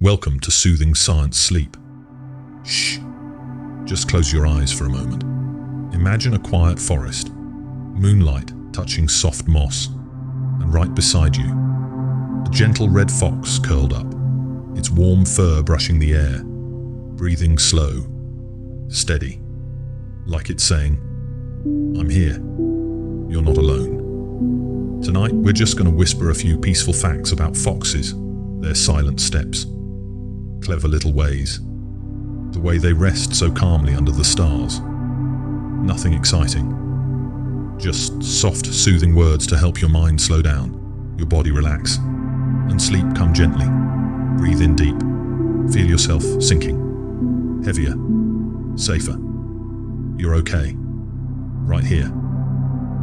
Welcome to Soothing Science Sleep. Shh. Just close your eyes for a moment. Imagine a quiet forest, moonlight touching soft moss, and right beside you, a gentle red fox curled up, its warm fur brushing the air, breathing slow, steady, like it's saying, "I'm here. You're not alone." Tonight, we're just going to whisper a few peaceful facts about foxes, their silent steps, clever little ways, the way they rest so calmly under the stars. Nothing exciting. Just soft, soothing words to help your mind slow down, your body relax, and sleep come gently. Breathe in deep. Feel yourself sinking. Heavier. Safer. You're okay. Right here,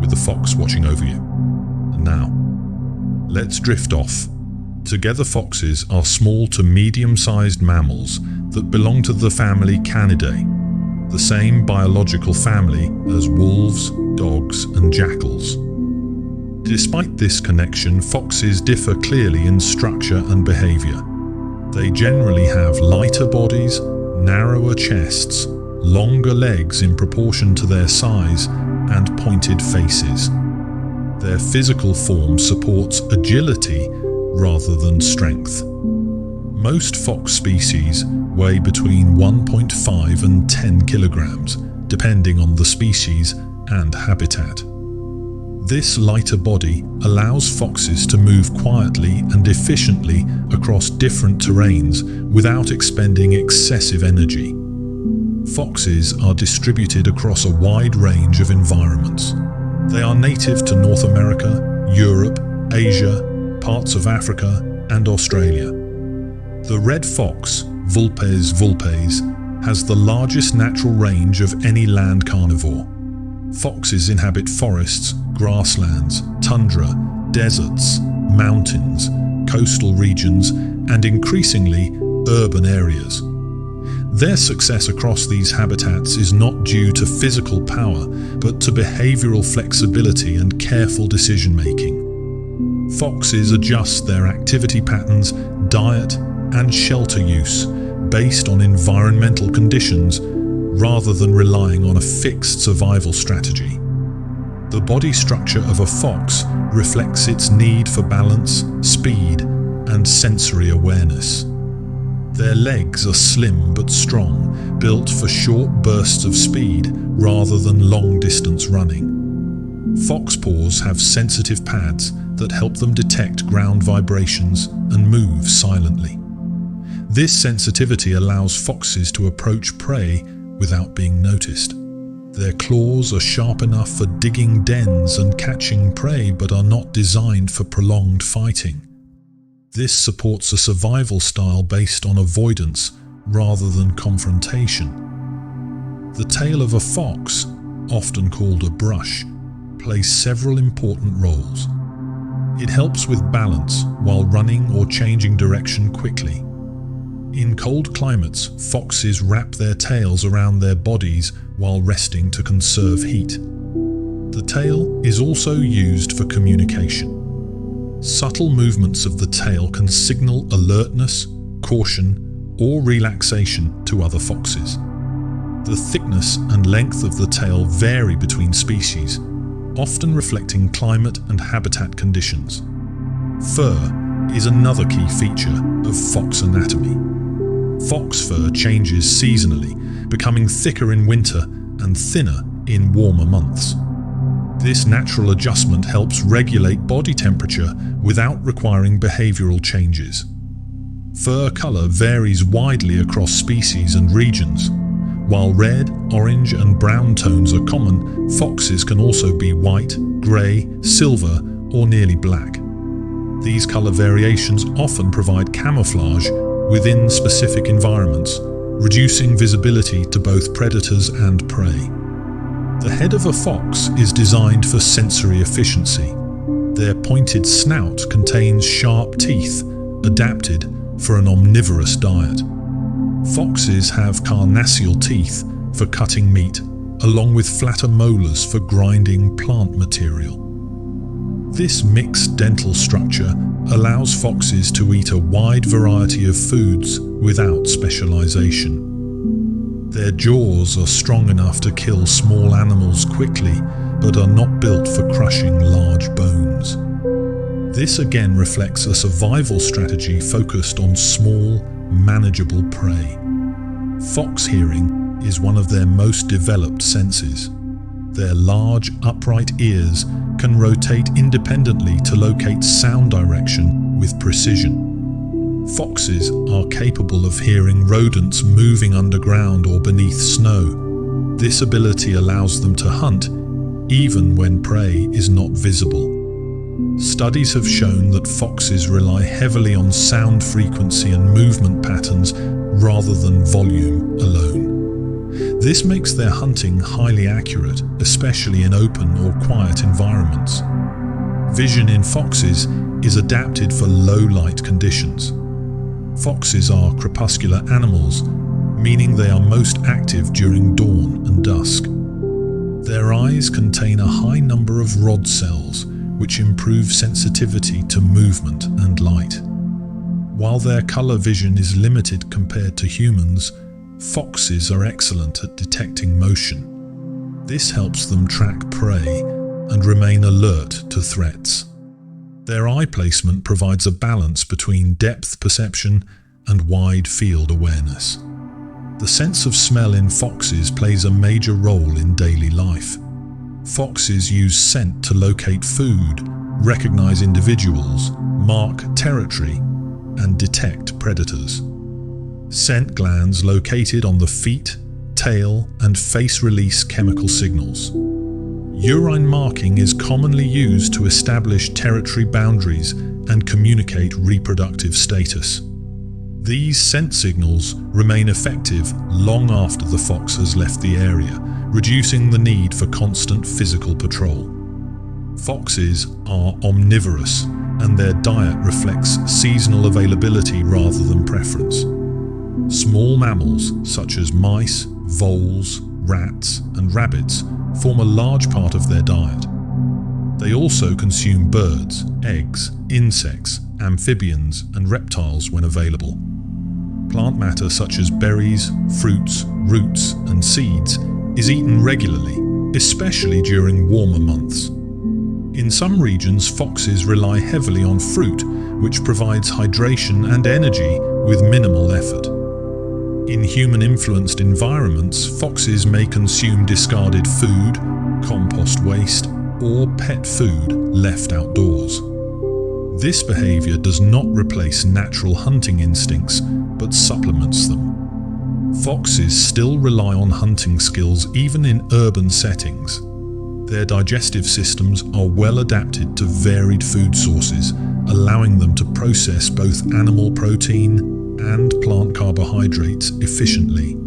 with the fox watching over you. And now, let's drift off. Together, foxes are small to medium-sized mammals that belong to the family Canidae, the same biological family as wolves, dogs, and jackals. Despite this connection, foxes differ clearly in structure and behavior. They generally have lighter bodies, narrower chests, longer legs in proportion to their size, and pointed faces. Their physical form supports agility rather than strength. Most fox species weigh between 1.5 and 10 kilograms, depending on the species and habitat. This lighter body allows foxes to move quietly and efficiently across different terrains without expending excessive energy. Foxes are distributed across a wide range of environments. They are native to North America, Europe, Asia, parts of Africa, and Australia. The red fox, Vulpes vulpes, has the largest natural range of any land carnivore. Foxes inhabit forests, grasslands, tundra, deserts, mountains, coastal regions, and increasingly urban areas. Their success across these habitats is not due to physical power, but to behavioral flexibility and careful decision-making. Foxes adjust their activity patterns, diet, and shelter use based on environmental conditions rather than relying on a fixed survival strategy. The body structure of a fox reflects its need for balance, speed, and sensory awareness. Their legs are slim but strong, built for short bursts of speed rather than long-distance running. Fox paws have sensitive pads that help them detect ground vibrations and move silently. This sensitivity allows foxes to approach prey without being noticed. Their claws are sharp enough for digging dens and catching prey, but are not designed for prolonged fighting. This supports a survival style based on avoidance rather than confrontation. The tail of a fox, often called a brush, plays several important roles. It helps with balance while running or changing direction quickly. In cold climates, foxes wrap their tails around their bodies while resting to conserve heat. The tail is also used for communication. Subtle movements of the tail can signal alertness, caution, or relaxation to other foxes. The thickness and length of the tail vary between species, often reflecting climate and habitat conditions. Fur is another key feature of fox anatomy. Fox fur changes seasonally, becoming thicker in winter and thinner in warmer months. This natural adjustment helps regulate body temperature without requiring behavioral changes. Fur color varies widely across species and regions. While red, orange, and brown tones are common, foxes can also be white, grey, silver, or nearly black. These color variations often provide camouflage within specific environments, reducing visibility to both predators and prey. The head of a fox is designed for sensory efficiency. Their pointed snout contains sharp teeth, adapted for an omnivorous diet. Foxes have carnassial teeth for cutting meat, along with flatter molars for grinding plant material. This mixed dental structure allows foxes to eat a wide variety of foods without specialization. Their jaws are strong enough to kill small animals quickly, but are not built for crushing large bones. This again reflects a survival strategy focused on small, manageable prey. Fox hearing is one of their most developed senses. Their large, upright ears can rotate independently to locate sound direction with precision. Foxes are capable of hearing rodents moving underground or beneath snow. This ability allows them to hunt even when prey is not visible. Studies have shown that foxes rely heavily on sound frequency and movement patterns rather than volume alone. This makes their hunting highly accurate, especially in open or quiet environments. Vision in foxes is adapted for low-light conditions. Foxes are crepuscular animals, meaning they are most active during dawn and dusk. Their eyes contain a high number of rod cells, which improve sensitivity to movement and light. While their color vision is limited compared to humans, foxes are excellent at detecting motion. This helps them track prey and remain alert to threats. Their eye placement provides a balance between depth perception and wide field awareness. The sense of smell in foxes plays a major role in daily life. Foxes use scent to locate food, recognize individuals, mark territory, and detect predators. Scent glands located on the feet, tail, and face release chemical signals. Urine marking is commonly used to establish territory boundaries and communicate reproductive status. These scent signals remain effective long after the fox has left the area, reducing the need for constant physical patrol. Foxes are omnivorous, and their diet reflects seasonal availability rather than preference. Small mammals such as mice, voles, rats, and rabbits form a large part of their diet. They also consume birds, eggs, insects, amphibians, and reptiles when available. Plant matter such as berries, fruits, roots, and seeds is eaten regularly, especially during warmer months. In some regions, foxes rely heavily on fruit, which provides hydration and energy with minimal effort. In human-influenced environments, foxes may consume discarded food, compost waste, or pet food left outdoors. This behavior does not replace natural hunting instincts, but supplements them. Foxes still rely on hunting skills even in urban settings. Their digestive systems are well adapted to varied food sources, allowing them to process both animal protein and plant carbohydrates efficiently.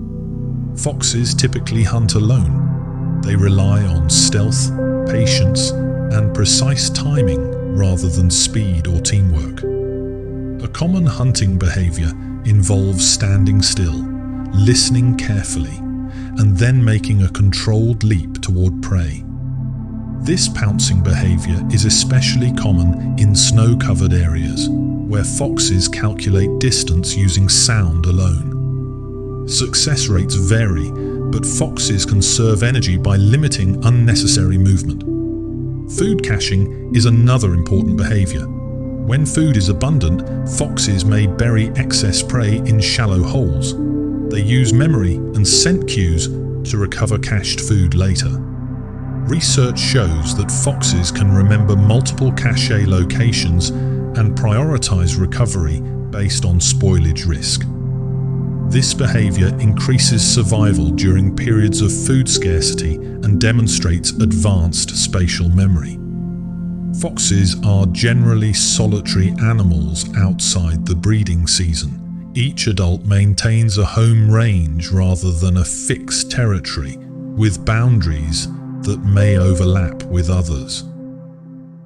Foxes typically hunt alone. They rely on stealth, patience, and precise timing rather than speed or teamwork. A common hunting behavior involves standing still, listening carefully, and then making a controlled leap toward prey. This pouncing behavior is especially common in snow-covered areas, where foxes calculate distance using sound alone. Success rates vary, but foxes conserve energy by limiting unnecessary movement. Food caching is another important behavior. When food is abundant, foxes may bury excess prey in shallow holes. They use memory and scent cues to recover cached food later. Research shows that foxes can remember multiple cache locations and prioritize recovery based on spoilage risk. This behavior increases survival during periods of food scarcity and demonstrates advanced spatial memory. Foxes are generally solitary animals outside the breeding season. Each adult maintains a home range rather than a fixed territory, with boundaries that may overlap with others.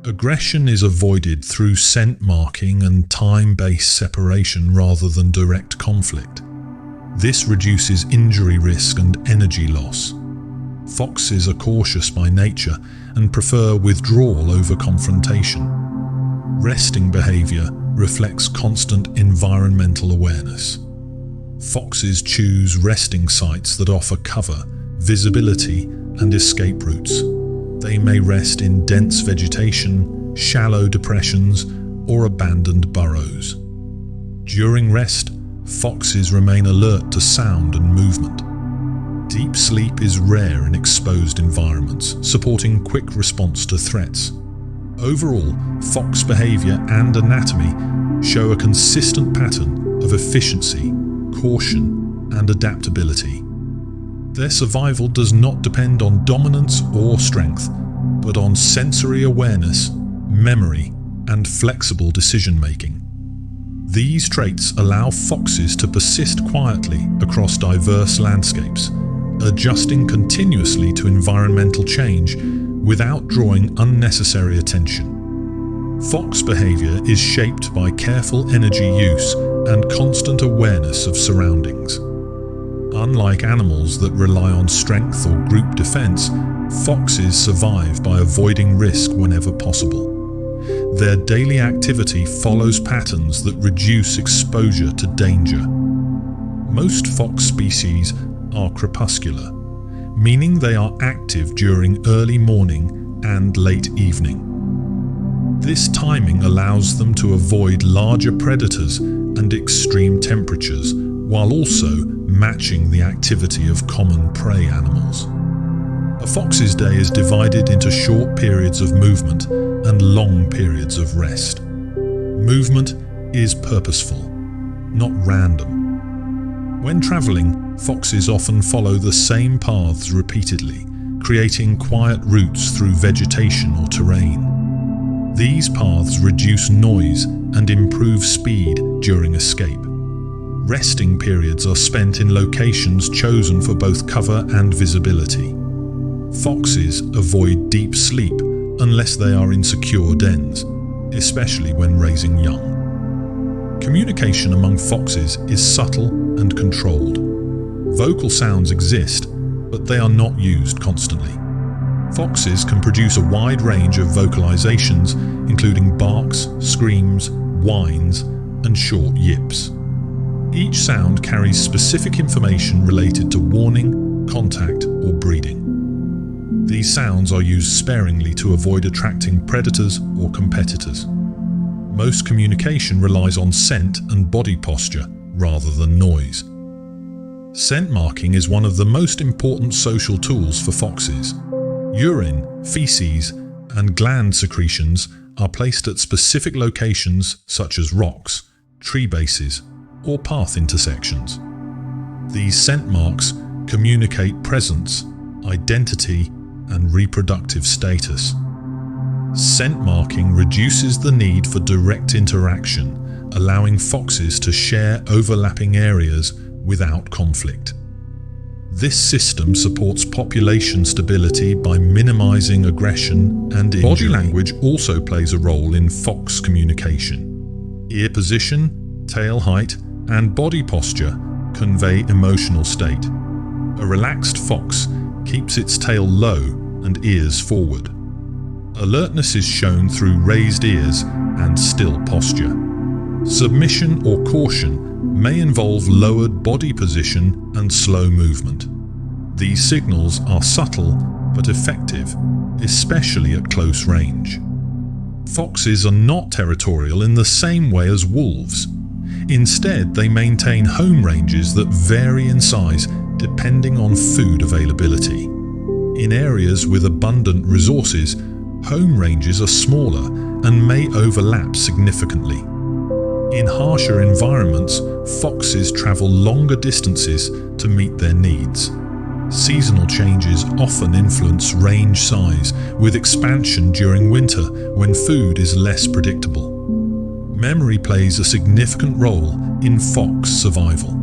Aggression is avoided through scent marking and time-based separation rather than direct conflict. This reduces injury risk and energy loss. Foxes are cautious by nature and prefer withdrawal over confrontation. Resting behavior reflects constant environmental awareness. Foxes choose resting sites that offer cover, visibility, and escape routes. They may rest in dense vegetation, shallow depressions, or abandoned burrows. During rest, foxes remain alert to sound and movement. Deep sleep is rare in exposed environments, supporting quick response to threats. Overall, fox behavior and anatomy show a consistent pattern of efficiency, caution, and adaptability. Their survival does not depend on dominance or strength, but on sensory awareness, memory, and flexible decision-making. These traits allow foxes to persist quietly across diverse landscapes, adjusting continuously to environmental change without drawing unnecessary attention. Fox behavior is shaped by careful energy use and constant awareness of surroundings. Unlike animals that rely on strength or group defense, foxes survive by avoiding risk whenever possible. Their daily activity follows patterns that reduce exposure to danger. Most fox species are crepuscular, meaning they are active during early morning and late evening. This timing allows them to avoid larger predators and extreme temperatures, while also matching the activity of common prey animals. A fox's day is divided into short periods of movement and long periods of rest. Movement is purposeful, not random. When traveling, foxes often follow the same paths repeatedly, creating quiet routes through vegetation or terrain. These paths reduce noise and improve speed during escape. Resting periods are spent in locations chosen for both cover and visibility. Foxes avoid deep sleep unless they are in secure dens, especially when raising young. Communication among foxes is subtle and controlled. Vocal sounds exist, but they are not used constantly. Foxes can produce a wide range of vocalizations, including barks, screams, whines, and short yips. Each sound carries specific information related to warning, contact, or breeding. These sounds are used sparingly to avoid attracting predators or competitors. Most communication relies on scent and body posture rather than noise. Scent marking is one of the most important social tools for foxes. Urine, feces, and gland secretions are placed at specific locations such as rocks, tree bases, or path intersections. These scent marks communicate presence, identity, and reproductive status. Scent marking reduces the need for direct interaction, allowing foxes to share overlapping areas without conflict. This system supports population stability by minimizing aggression and injury. Body language also plays a role in fox communication. Ear position, tail height, and body posture convey emotional state. A relaxed fox keeps its tail low and ears forward. Alertness is shown through raised ears and still posture. Submission or caution may involve lowered body position and slow movement. These signals are subtle but effective, especially at close range. Foxes are not territorial in the same way as wolves. Instead, they maintain home ranges that vary in size depending on food availability. In areas with abundant resources, home ranges are smaller and may overlap significantly. In harsher environments, foxes travel longer distances to meet their needs. Seasonal changes often influence range size, with expansion during winter when food is less predictable. Memory plays a significant role in fox survival.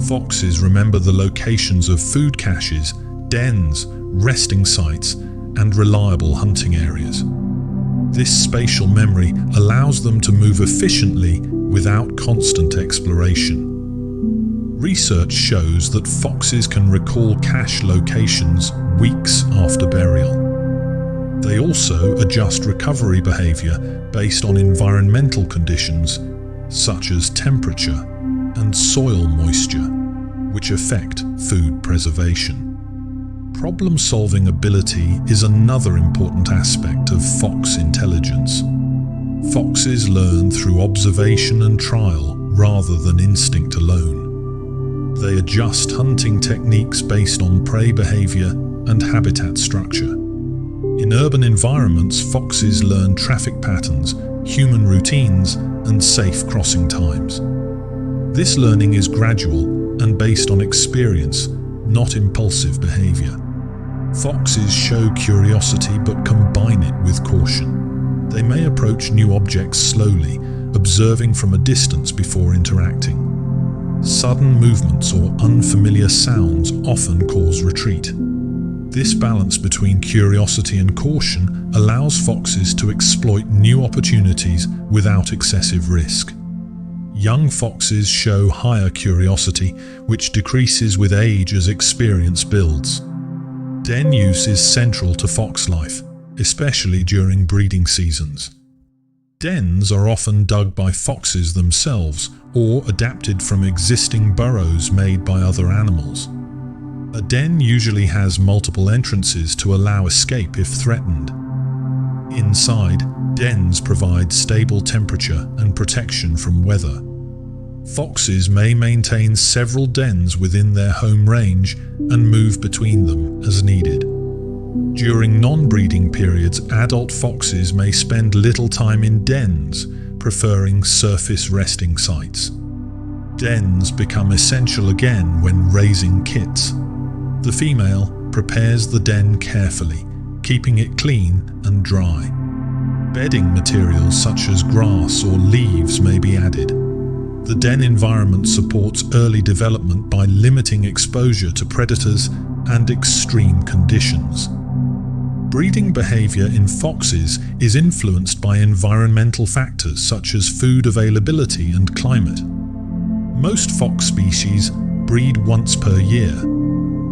Foxes remember the locations of food caches, dens, resting sites, and reliable hunting areas. This spatial memory allows them to move efficiently without constant exploration. Research shows that foxes can recall cache locations weeks after burial. They also adjust recovery behavior based on environmental conditions such as temperature and soil moisture, which affect food preservation. Problem-solving ability is another important aspect of fox intelligence. Foxes learn through observation and trial rather than instinct alone. They adjust hunting techniques based on prey behavior and habitat structure. In urban environments, foxes learn traffic patterns, human routines, and safe crossing times. This learning is gradual and based on experience, not impulsive behavior. Foxes show curiosity but combine it with caution. They may approach new objects slowly, observing from a distance before interacting. Sudden movements or unfamiliar sounds often cause retreat. This balance between curiosity and caution allows foxes to exploit new opportunities without excessive risk. Young foxes show higher curiosity, which decreases with age as experience builds. Den use is central to fox life, especially during breeding seasons. Dens are often dug by foxes themselves or adapted from existing burrows made by other animals. A den usually has multiple entrances to allow escape if threatened. Inside, dens provide stable temperature and protection from weather. Foxes may maintain several dens within their home range and move between them as needed. During non-breeding periods, adult foxes may spend little time in dens, preferring surface resting sites. Dens become essential again when raising kits. The female prepares the den carefully, keeping it clean and dry. Bedding materials such as grass or leaves may be added. The den environment supports early development by limiting exposure to predators and extreme conditions. Breeding behavior in foxes is influenced by environmental factors such as food availability and climate. Most fox species breed once per year.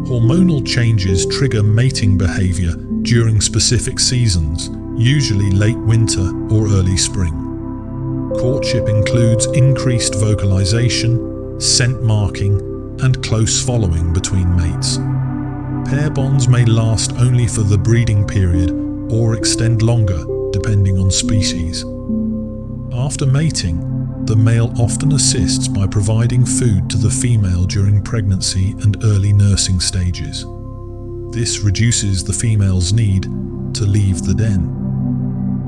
Hormonal changes trigger mating behavior during specific seasons, usually late winter or early spring. Courtship includes increased vocalization, scent marking, and close following between mates. Pair bonds may last only for the breeding period or extend longer, depending on species. After mating, the male often assists by providing food to the female during pregnancy and early nursing stages. This reduces the female's need to leave the den.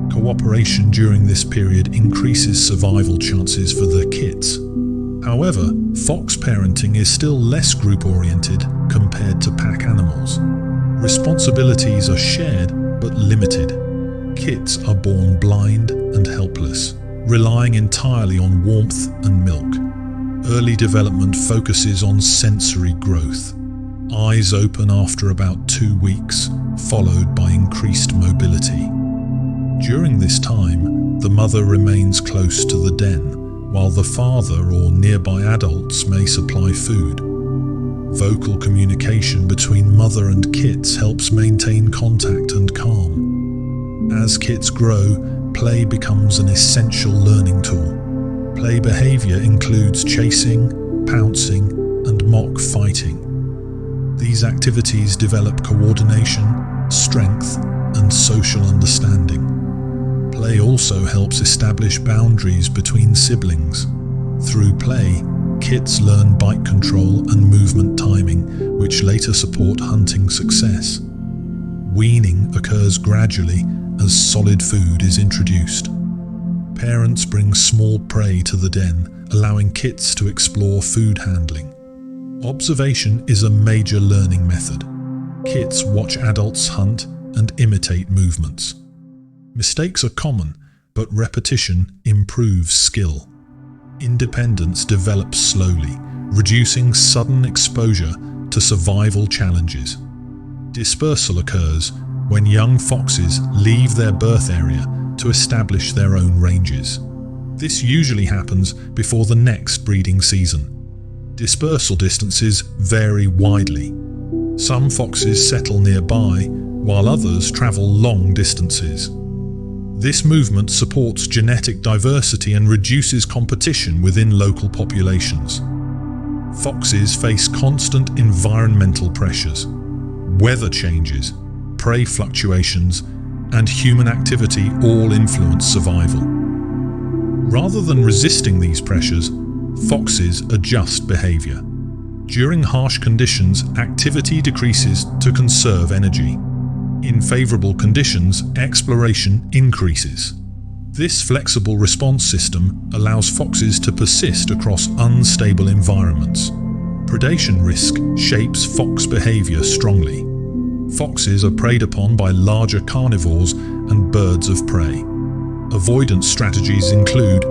Cooperation during this period increases survival chances for the kits. However, fox parenting is still less group-oriented compared to pack animals. Responsibilities are shared but limited. Kits are born blind and helpless, relying entirely on warmth and milk. Early development focuses on sensory growth. Eyes open after about 2 weeks, followed by increased mobility. During this time, the mother remains close to the den, while the father or nearby adults may supply food. Vocal communication between mother and kits helps maintain contact and calm. As kits grow, play becomes an essential learning tool. Play behavior includes chasing, pouncing, and mock fighting. These activities develop coordination, strength, and social understanding. Play also helps establish boundaries between siblings. Through play, kits learn bite control and movement timing, which later support hunting success. Weaning occurs gradually as solid food is introduced. Parents bring small prey to the den, allowing kits to explore food handling. Observation is a major learning method. Kits watch adults hunt and imitate movements. Mistakes are common, but repetition improves skill. Independence develops slowly, reducing sudden exposure to survival challenges. Dispersal occurs when young foxes leave their birth area to establish their own ranges. This usually happens before the next breeding season. Dispersal distances vary widely. Some foxes settle nearby, while others travel long distances. This movement supports genetic diversity and reduces competition within local populations. Foxes face constant environmental pressures. Weather changes, prey fluctuations, and human activity all influence survival. Rather than resisting these pressures, foxes adjust behavior. During harsh conditions, activity decreases to conserve energy. In favorable conditions, exploration increases. This flexible response system allows foxes to persist across unstable environments. Predation risk shapes fox behavior strongly. Foxes are preyed upon by larger carnivores and birds of prey. Avoidance strategies include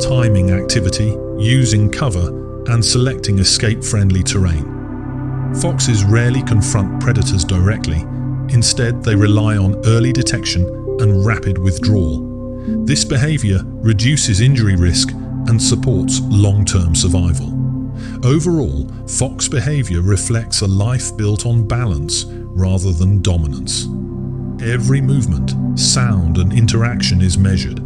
timing activity, using cover, and selecting escape-friendly terrain. Foxes rarely confront predators directly. Instead, they rely on early detection and rapid withdrawal. This behavior reduces injury risk and supports long-term survival. Overall, fox behavior reflects a life built on balance rather than dominance. Every movement, sound, and interaction is measured.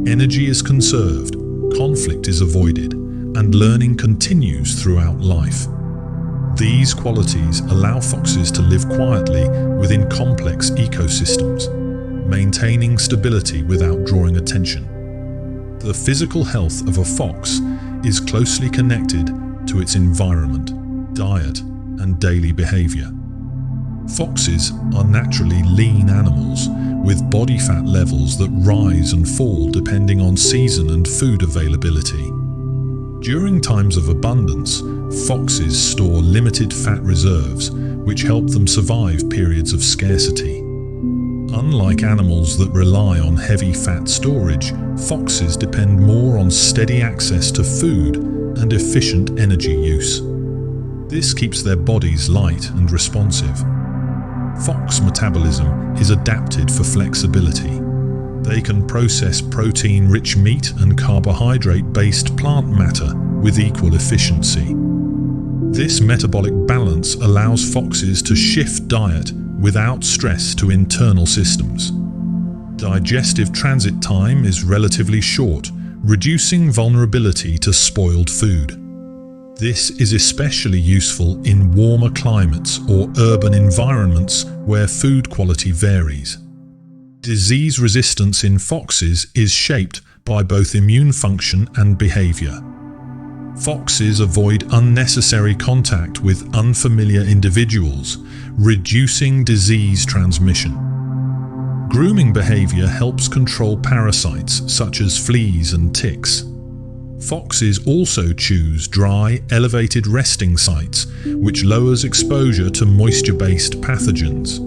Energy is conserved, conflict is avoided, and learning continues throughout life. These qualities allow foxes to live quietly within complex ecosystems, maintaining stability without drawing attention. The physical health of a fox is closely connected to its environment, diet, and daily behavior. Foxes are naturally lean animals with body fat levels that rise and fall depending on season and food availability. During times of abundance, foxes store limited fat reserves, which help them survive periods of scarcity. Unlike animals that rely on heavy fat storage, foxes depend more on steady access to food and efficient energy use. This keeps their bodies light and responsive. Fox metabolism is adapted for flexibility. They can process protein-rich meat and carbohydrate-based plant matter with equal efficiency. This metabolic balance allows foxes to shift diet without stress to internal systems. Digestive transit time is relatively short, reducing vulnerability to spoiled food. This is especially useful in warmer climates or urban environments where food quality varies. Disease resistance in foxes is shaped by both immune function and behavior. Foxes avoid unnecessary contact with unfamiliar individuals, reducing disease transmission. Grooming behavior helps control parasites such as fleas and ticks. Foxes also choose dry, elevated resting sites, which lowers exposure to moisture-based pathogens.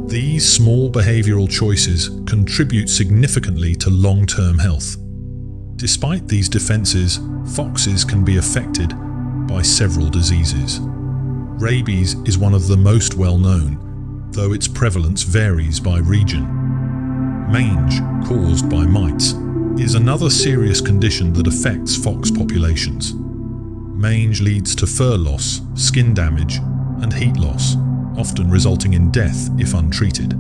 These small behavioral choices contribute significantly to long-term health. Despite these defenses, foxes can be affected by several diseases. Rabies is one of the most well-known, though its prevalence varies by region. Mange, caused by mites, is another serious condition that affects fox populations. Mange leads to fur loss, skin damage, and heat loss, often resulting in death if untreated.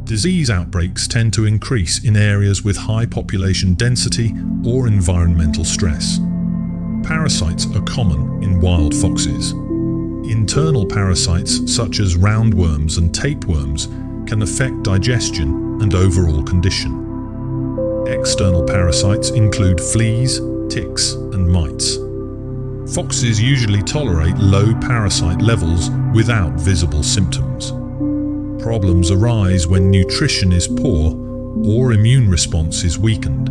Disease outbreaks tend to increase in areas with high population density or environmental stress. Parasites are common in wild foxes. Internal parasites such as roundworms and tapeworms can affect digestion and overall condition. External parasites include fleas, ticks, and mites. Foxes usually tolerate low parasite levels without visible symptoms. Problems arise when nutrition is poor or immune response is weakened.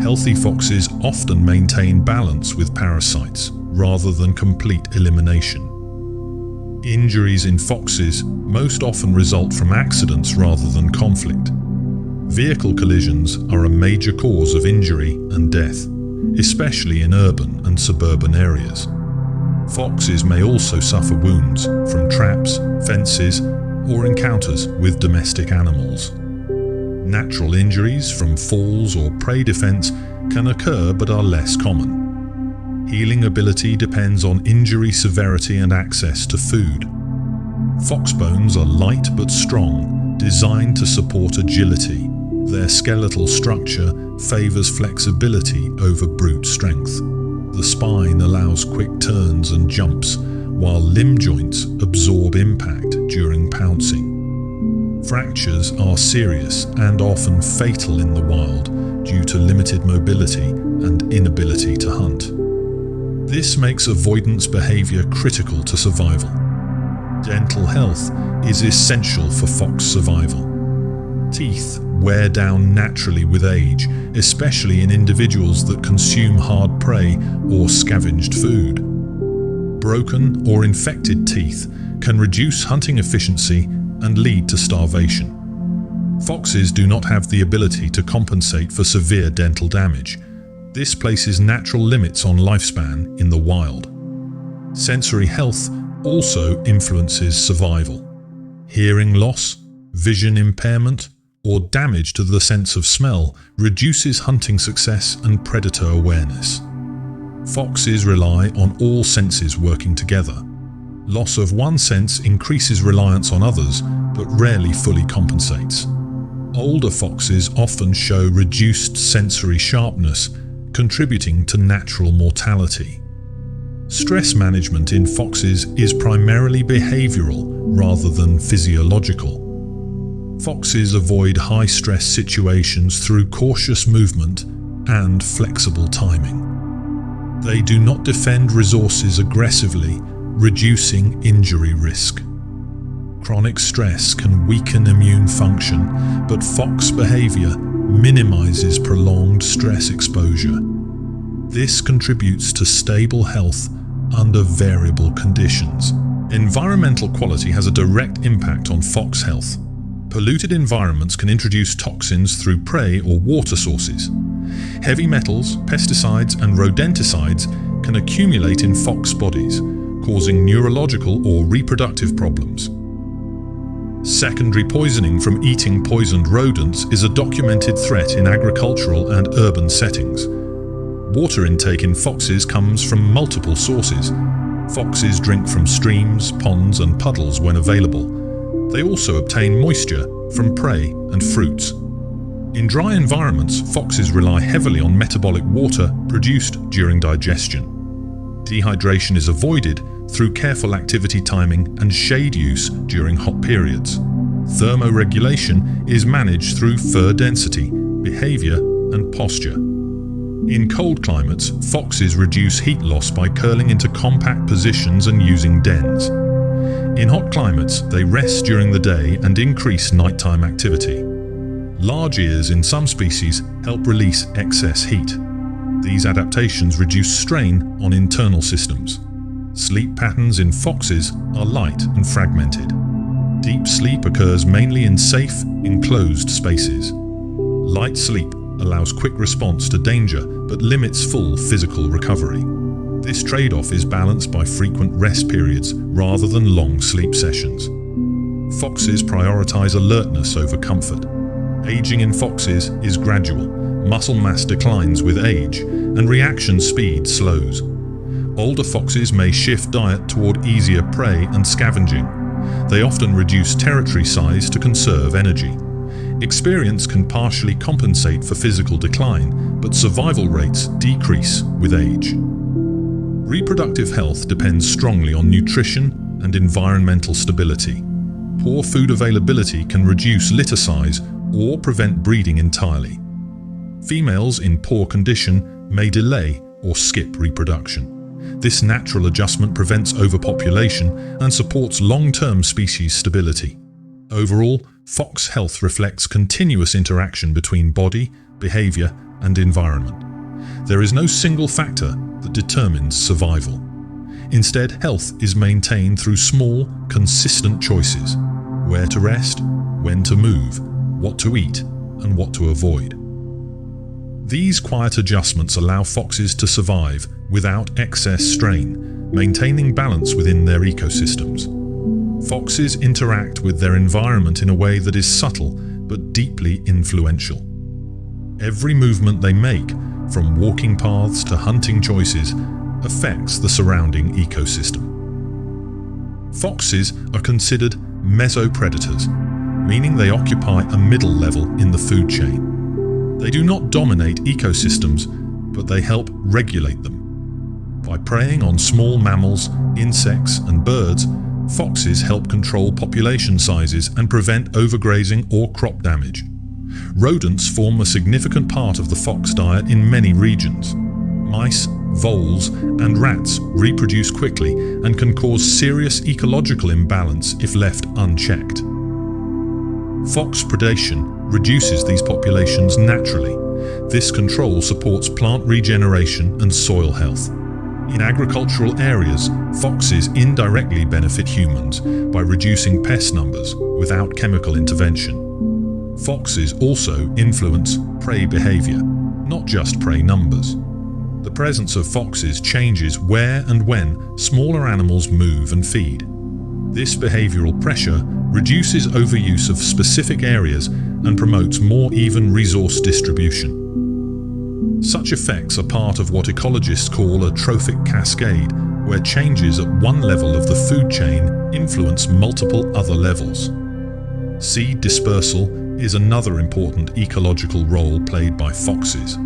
Healthy foxes often maintain balance with parasites rather than complete elimination. Injuries in foxes most often result from accidents rather than conflict. Vehicle collisions are a major cause of injury and death, especially in urban and suburban areas. Foxes may also suffer wounds from traps, fences, or encounters with domestic animals. Natural injuries from falls or prey defense can occur but are less common. Healing ability depends on injury severity and access to food. Fox bones are light but strong, designed to support agility. Their skeletal structure favors flexibility over brute strength. The spine allows quick turns and jumps, while limb joints absorb impact during pouncing. Fractures are serious and often fatal in the wild due to limited mobility and inability to hunt. This makes avoidance behavior critical to survival. Dental health is essential for fox survival. Teeth wear down naturally with age, especially in individuals that consume hard prey or scavenged food. Broken or infected teeth can reduce hunting efficiency and lead to starvation. Foxes do not have the ability to compensate for severe dental damage. This places natural limits on lifespan in the wild. Sensory health also influences survival. Hearing loss, vision impairment, or damage to the sense of smell reduces hunting success and predator awareness. Foxes rely on all senses working together. Loss of one sense increases reliance on others, but rarely fully compensates. Older foxes often show reduced sensory sharpness, contributing to natural mortality. Stress management in foxes is primarily behavioral rather than physiological. Foxes avoid high-stress situations through cautious movement and flexible timing. They do not defend resources aggressively, reducing injury risk. Chronic stress can weaken immune function, but fox behavior minimizes prolonged stress exposure. This contributes to stable health under variable conditions. Environmental quality has a direct impact on fox health. Polluted environments can introduce toxins through prey or water sources. Heavy metals, pesticides, and rodenticides can accumulate in fox bodies, causing neurological or reproductive problems. Secondary poisoning from eating poisoned rodents is a documented threat in agricultural and urban settings. Water intake in foxes comes from multiple sources. Foxes drink from streams, ponds, and puddles when available. They also obtain moisture from prey and fruits. In dry environments, foxes rely heavily on metabolic water produced during digestion. Dehydration is avoided through careful activity timing and shade use during hot periods. Thermoregulation is managed through fur density, behavior, and posture. In cold climates, foxes reduce heat loss by curling into compact positions and using dens. In hot climates, they rest during the day and increase nighttime activity. Large ears in some species help release excess heat. These adaptations reduce strain on internal systems. Sleep patterns in foxes are light and fragmented. Deep sleep occurs mainly in safe, enclosed spaces. Light sleep allows quick response to danger but limits full physical recovery. This trade-off is balanced by frequent rest periods rather than long sleep sessions. Foxes prioritize alertness over comfort. Aging in foxes is gradual. Muscle mass declines with age, and reaction speed slows. Older foxes may shift diet toward easier prey and scavenging. They often reduce territory size to conserve energy. Experience can partially compensate for physical decline, but survival rates decrease with age. Reproductive health depends strongly on nutrition and environmental stability. Poor food availability can reduce litter size or prevent breeding entirely. Females in poor condition may delay or skip reproduction. This natural adjustment prevents overpopulation and supports long-term species stability. Overall, fox health reflects continuous interaction between body, behavior, and environment. There is no single factor that determines survival. Instead, health is maintained through small, consistent choices: where to rest, when to move, what to eat, and what to avoid. These quiet adjustments allow foxes to survive without excess strain, maintaining balance within their ecosystems. Foxes interact with their environment in a way that is subtle but deeply influential. Every movement they make, from walking paths to hunting choices, affects the surrounding ecosystem. Foxes are considered mesopredators, meaning they occupy a middle level in the food chain. They do not dominate ecosystems, but they help regulate them. By preying on small mammals, insects, and birds, foxes help control population sizes and prevent overgrazing or crop damage. Rodents form a significant part of the fox diet in many regions. Mice, voles, and rats reproduce quickly and can cause serious ecological imbalance if left unchecked. Fox predation reduces these populations naturally. This control supports plant regeneration and soil health. In agricultural areas, foxes indirectly benefit humans by reducing pest numbers without chemical intervention. Foxes also influence prey behavior, not just prey numbers. The presence of foxes changes where and when smaller animals move and feed. This behavioral pressure reduces overuse of specific areas and promotes more even resource distribution. Such effects are part of what ecologists call a trophic cascade, where changes at one level of the food chain influence multiple other levels. Seed dispersal is another important ecological role played by foxes.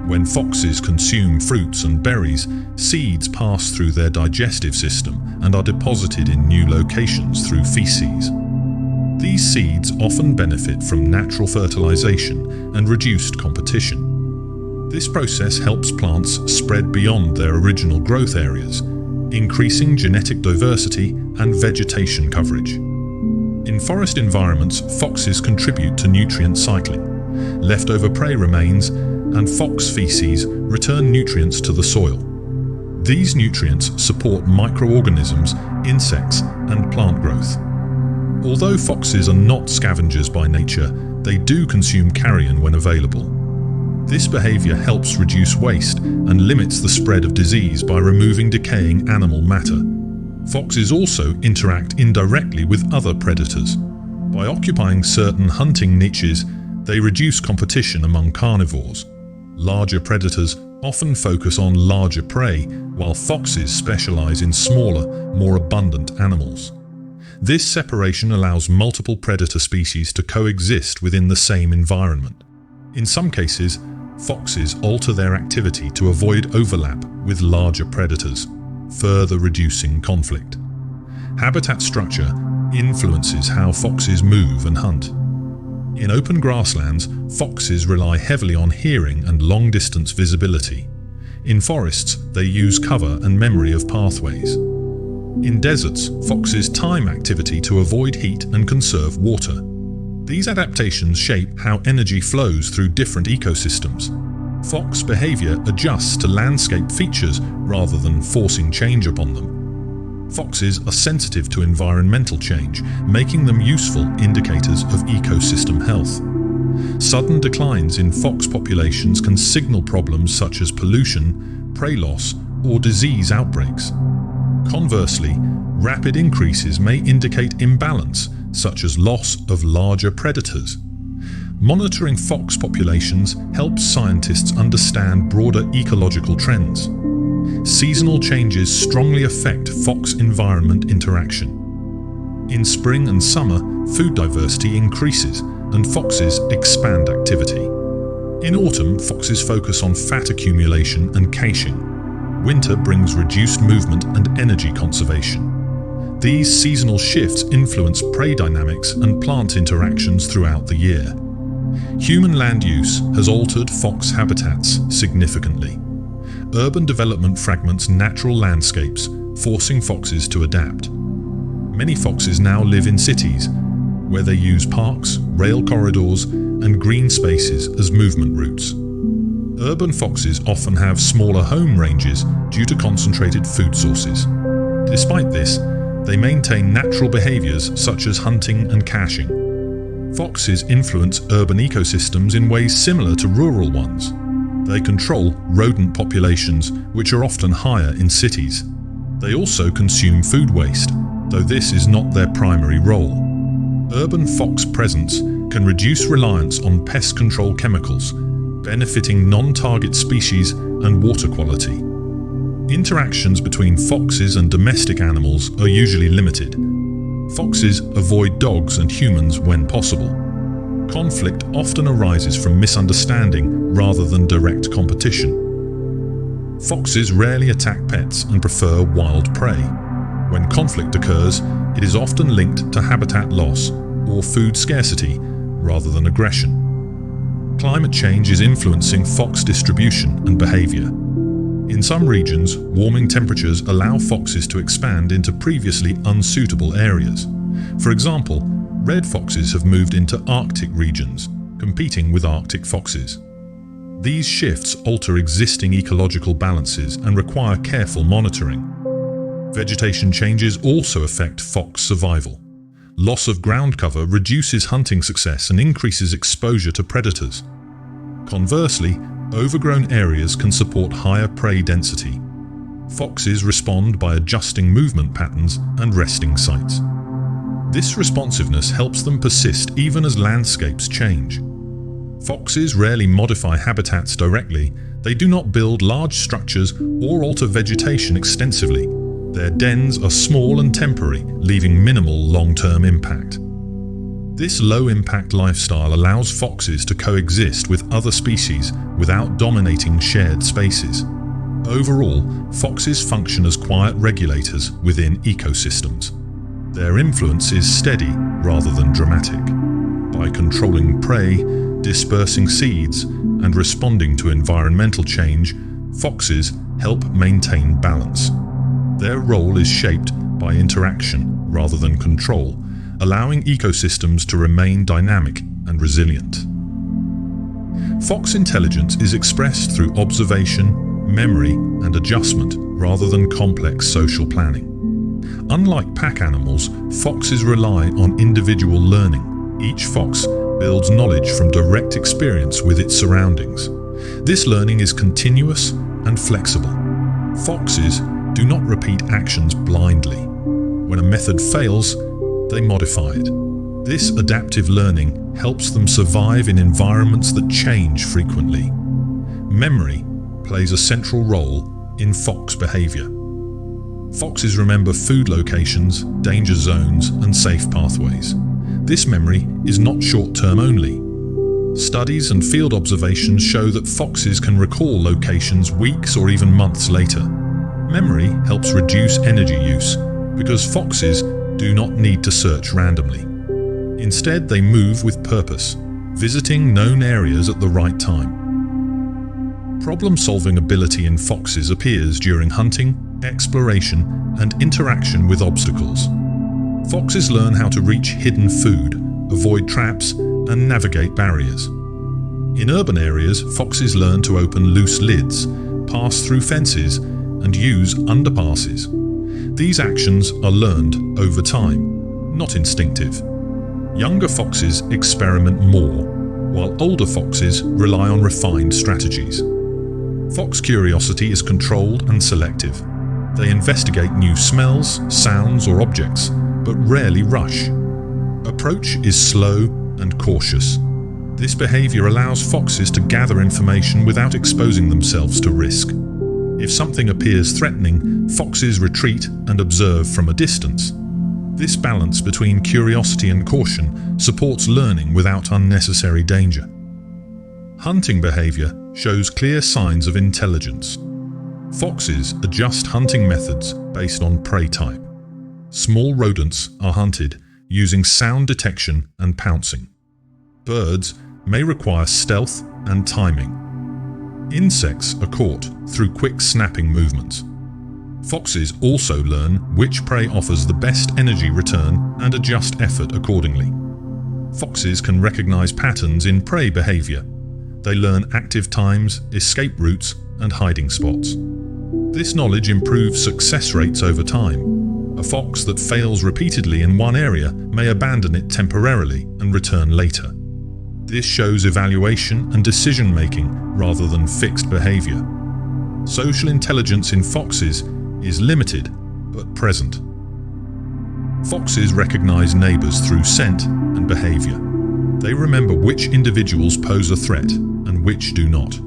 When foxes consume fruits and berries, seeds pass through their digestive system and are deposited in new locations through feces. These seeds often benefit from natural fertilization and reduced competition. This process helps plants spread beyond their original growth areas, increasing genetic diversity and vegetation coverage. In forest environments, foxes contribute to nutrient cycling. Leftover prey remains and fox feces return nutrients to the soil. These nutrients support microorganisms, insects, and plant growth. Although foxes are not scavengers by nature, they do consume carrion when available. This behavior helps reduce waste and limits the spread of disease by removing decaying animal matter. Foxes also interact indirectly with other predators. By occupying certain hunting niches, they reduce competition among carnivores. Larger predators often focus on larger prey, while foxes specialize in smaller, more abundant animals. This separation allows multiple predator species to coexist within the same environment. In some cases, foxes alter their activity to avoid overlap with larger predators, further reducing conflict. Habitat structure influences how foxes move and hunt. In open grasslands, foxes rely heavily on hearing and long-distance visibility. In forests, they use cover and memory of pathways. In deserts, foxes time activity to avoid heat and conserve water. These adaptations shape how energy flows through different ecosystems. Fox behavior adjusts to landscape features rather than forcing change upon them. Foxes are sensitive to environmental change, making them useful indicators of ecosystem health. Sudden declines in fox populations can signal problems such as pollution, prey loss, or disease outbreaks. Conversely, rapid increases may indicate imbalance, such as loss of larger predators. Monitoring fox populations helps scientists understand broader ecological trends. Seasonal changes strongly affect fox-environment interaction. In spring and summer, food diversity increases and foxes expand activity. In autumn, foxes focus on fat accumulation and caching. Winter brings reduced movement and energy conservation. These seasonal shifts influence prey dynamics and plant interactions throughout the year. Human land use has altered fox habitats significantly. Urban development fragments natural landscapes, forcing foxes to adapt. Many foxes now live in cities, where they use parks, rail corridors, and green spaces as movement routes. Urban foxes often have smaller home ranges due to concentrated food sources. Despite this, they maintain natural behaviors such as hunting and caching. Foxes influence urban ecosystems in ways similar to rural ones. They control rodent populations, which are often higher in cities. They also consume food waste, though this is not their primary role. Urban fox presence can reduce reliance on pest control chemicals, benefiting non-target species and water quality. Interactions between foxes and domestic animals are usually limited. Foxes avoid dogs and humans when possible. Conflict often arises from misunderstanding rather than direct competition. Foxes rarely attack pets and prefer wild prey. When conflict occurs, it is often linked to habitat loss or food scarcity rather than aggression. Climate change is influencing fox distribution and behavior. In some regions, warming temperatures allow foxes to expand into previously unsuitable areas. For example, red foxes have moved into Arctic regions, competing with Arctic foxes. These shifts alter existing ecological balances and require careful monitoring. Vegetation changes also affect fox survival. Loss of ground cover reduces hunting success and increases exposure to predators. Conversely, overgrown areas can support higher prey density. Foxes respond by adjusting movement patterns and resting sites. This responsiveness helps them persist even as landscapes change. Foxes rarely modify habitats directly. They do not build large structures or alter vegetation extensively. Their dens are small and temporary, leaving minimal long-term impact. This low-impact lifestyle allows foxes to coexist with other species without dominating shared spaces. Overall, foxes function as quiet regulators within ecosystems. Their influence is steady rather than dramatic. By controlling prey, dispersing seeds, and responding to environmental change, foxes help maintain balance. Their role is shaped by interaction rather than control, allowing ecosystems to remain dynamic and resilient. Fox intelligence is expressed through observation, memory, and adjustment rather than complex social planning. Unlike pack animals, foxes rely on individual learning. Each fox builds knowledge from direct experience with its surroundings. This learning is continuous and flexible. Foxes do not repeat actions blindly. When a method fails, they modify it. This adaptive learning helps them survive in environments that change frequently. Memory plays a central role in fox behavior. Foxes remember food locations, danger zones, and safe pathways. This memory is not short-term only. Studies and field observations show that foxes can recall locations weeks or even months later. Memory helps reduce energy use because foxes do not need to search randomly. Instead, they move with purpose, visiting known areas at the right time. Problem-solving ability in foxes appears during hunting, exploration, and interaction with obstacles. Foxes learn how to reach hidden food, avoid traps, and navigate barriers. In urban areas, foxes learn to open loose lids, pass through fences, and use underpasses. These actions are learned over time, not instinctive. Younger foxes experiment more, while older foxes rely on refined strategies. Fox curiosity is controlled and selective. They investigate new smells, sounds, or objects, but rarely rush. Approach is slow and cautious. This behavior allows foxes to gather information without exposing themselves to risk. If something appears threatening, foxes retreat and observe from a distance. This balance between curiosity and caution supports learning without unnecessary danger. Hunting behavior shows clear signs of intelligence. Foxes adjust hunting methods based on prey type. Small rodents are hunted using sound detection and pouncing. Birds may require stealth and timing. Insects are caught through quick snapping movements. Foxes also learn which prey offers the best energy return and adjust effort accordingly. Foxes can recognize patterns in prey behavior. They learn active times, escape routes, and hiding spots. This knowledge improves success rates over time. A fox that fails repeatedly in one area may abandon it temporarily and return later. This shows evaluation and decision-making rather than fixed behavior. Social intelligence in foxes is limited but present. Foxes recognize neighbors through scent and behavior. They remember which individuals pose a threat and which do not.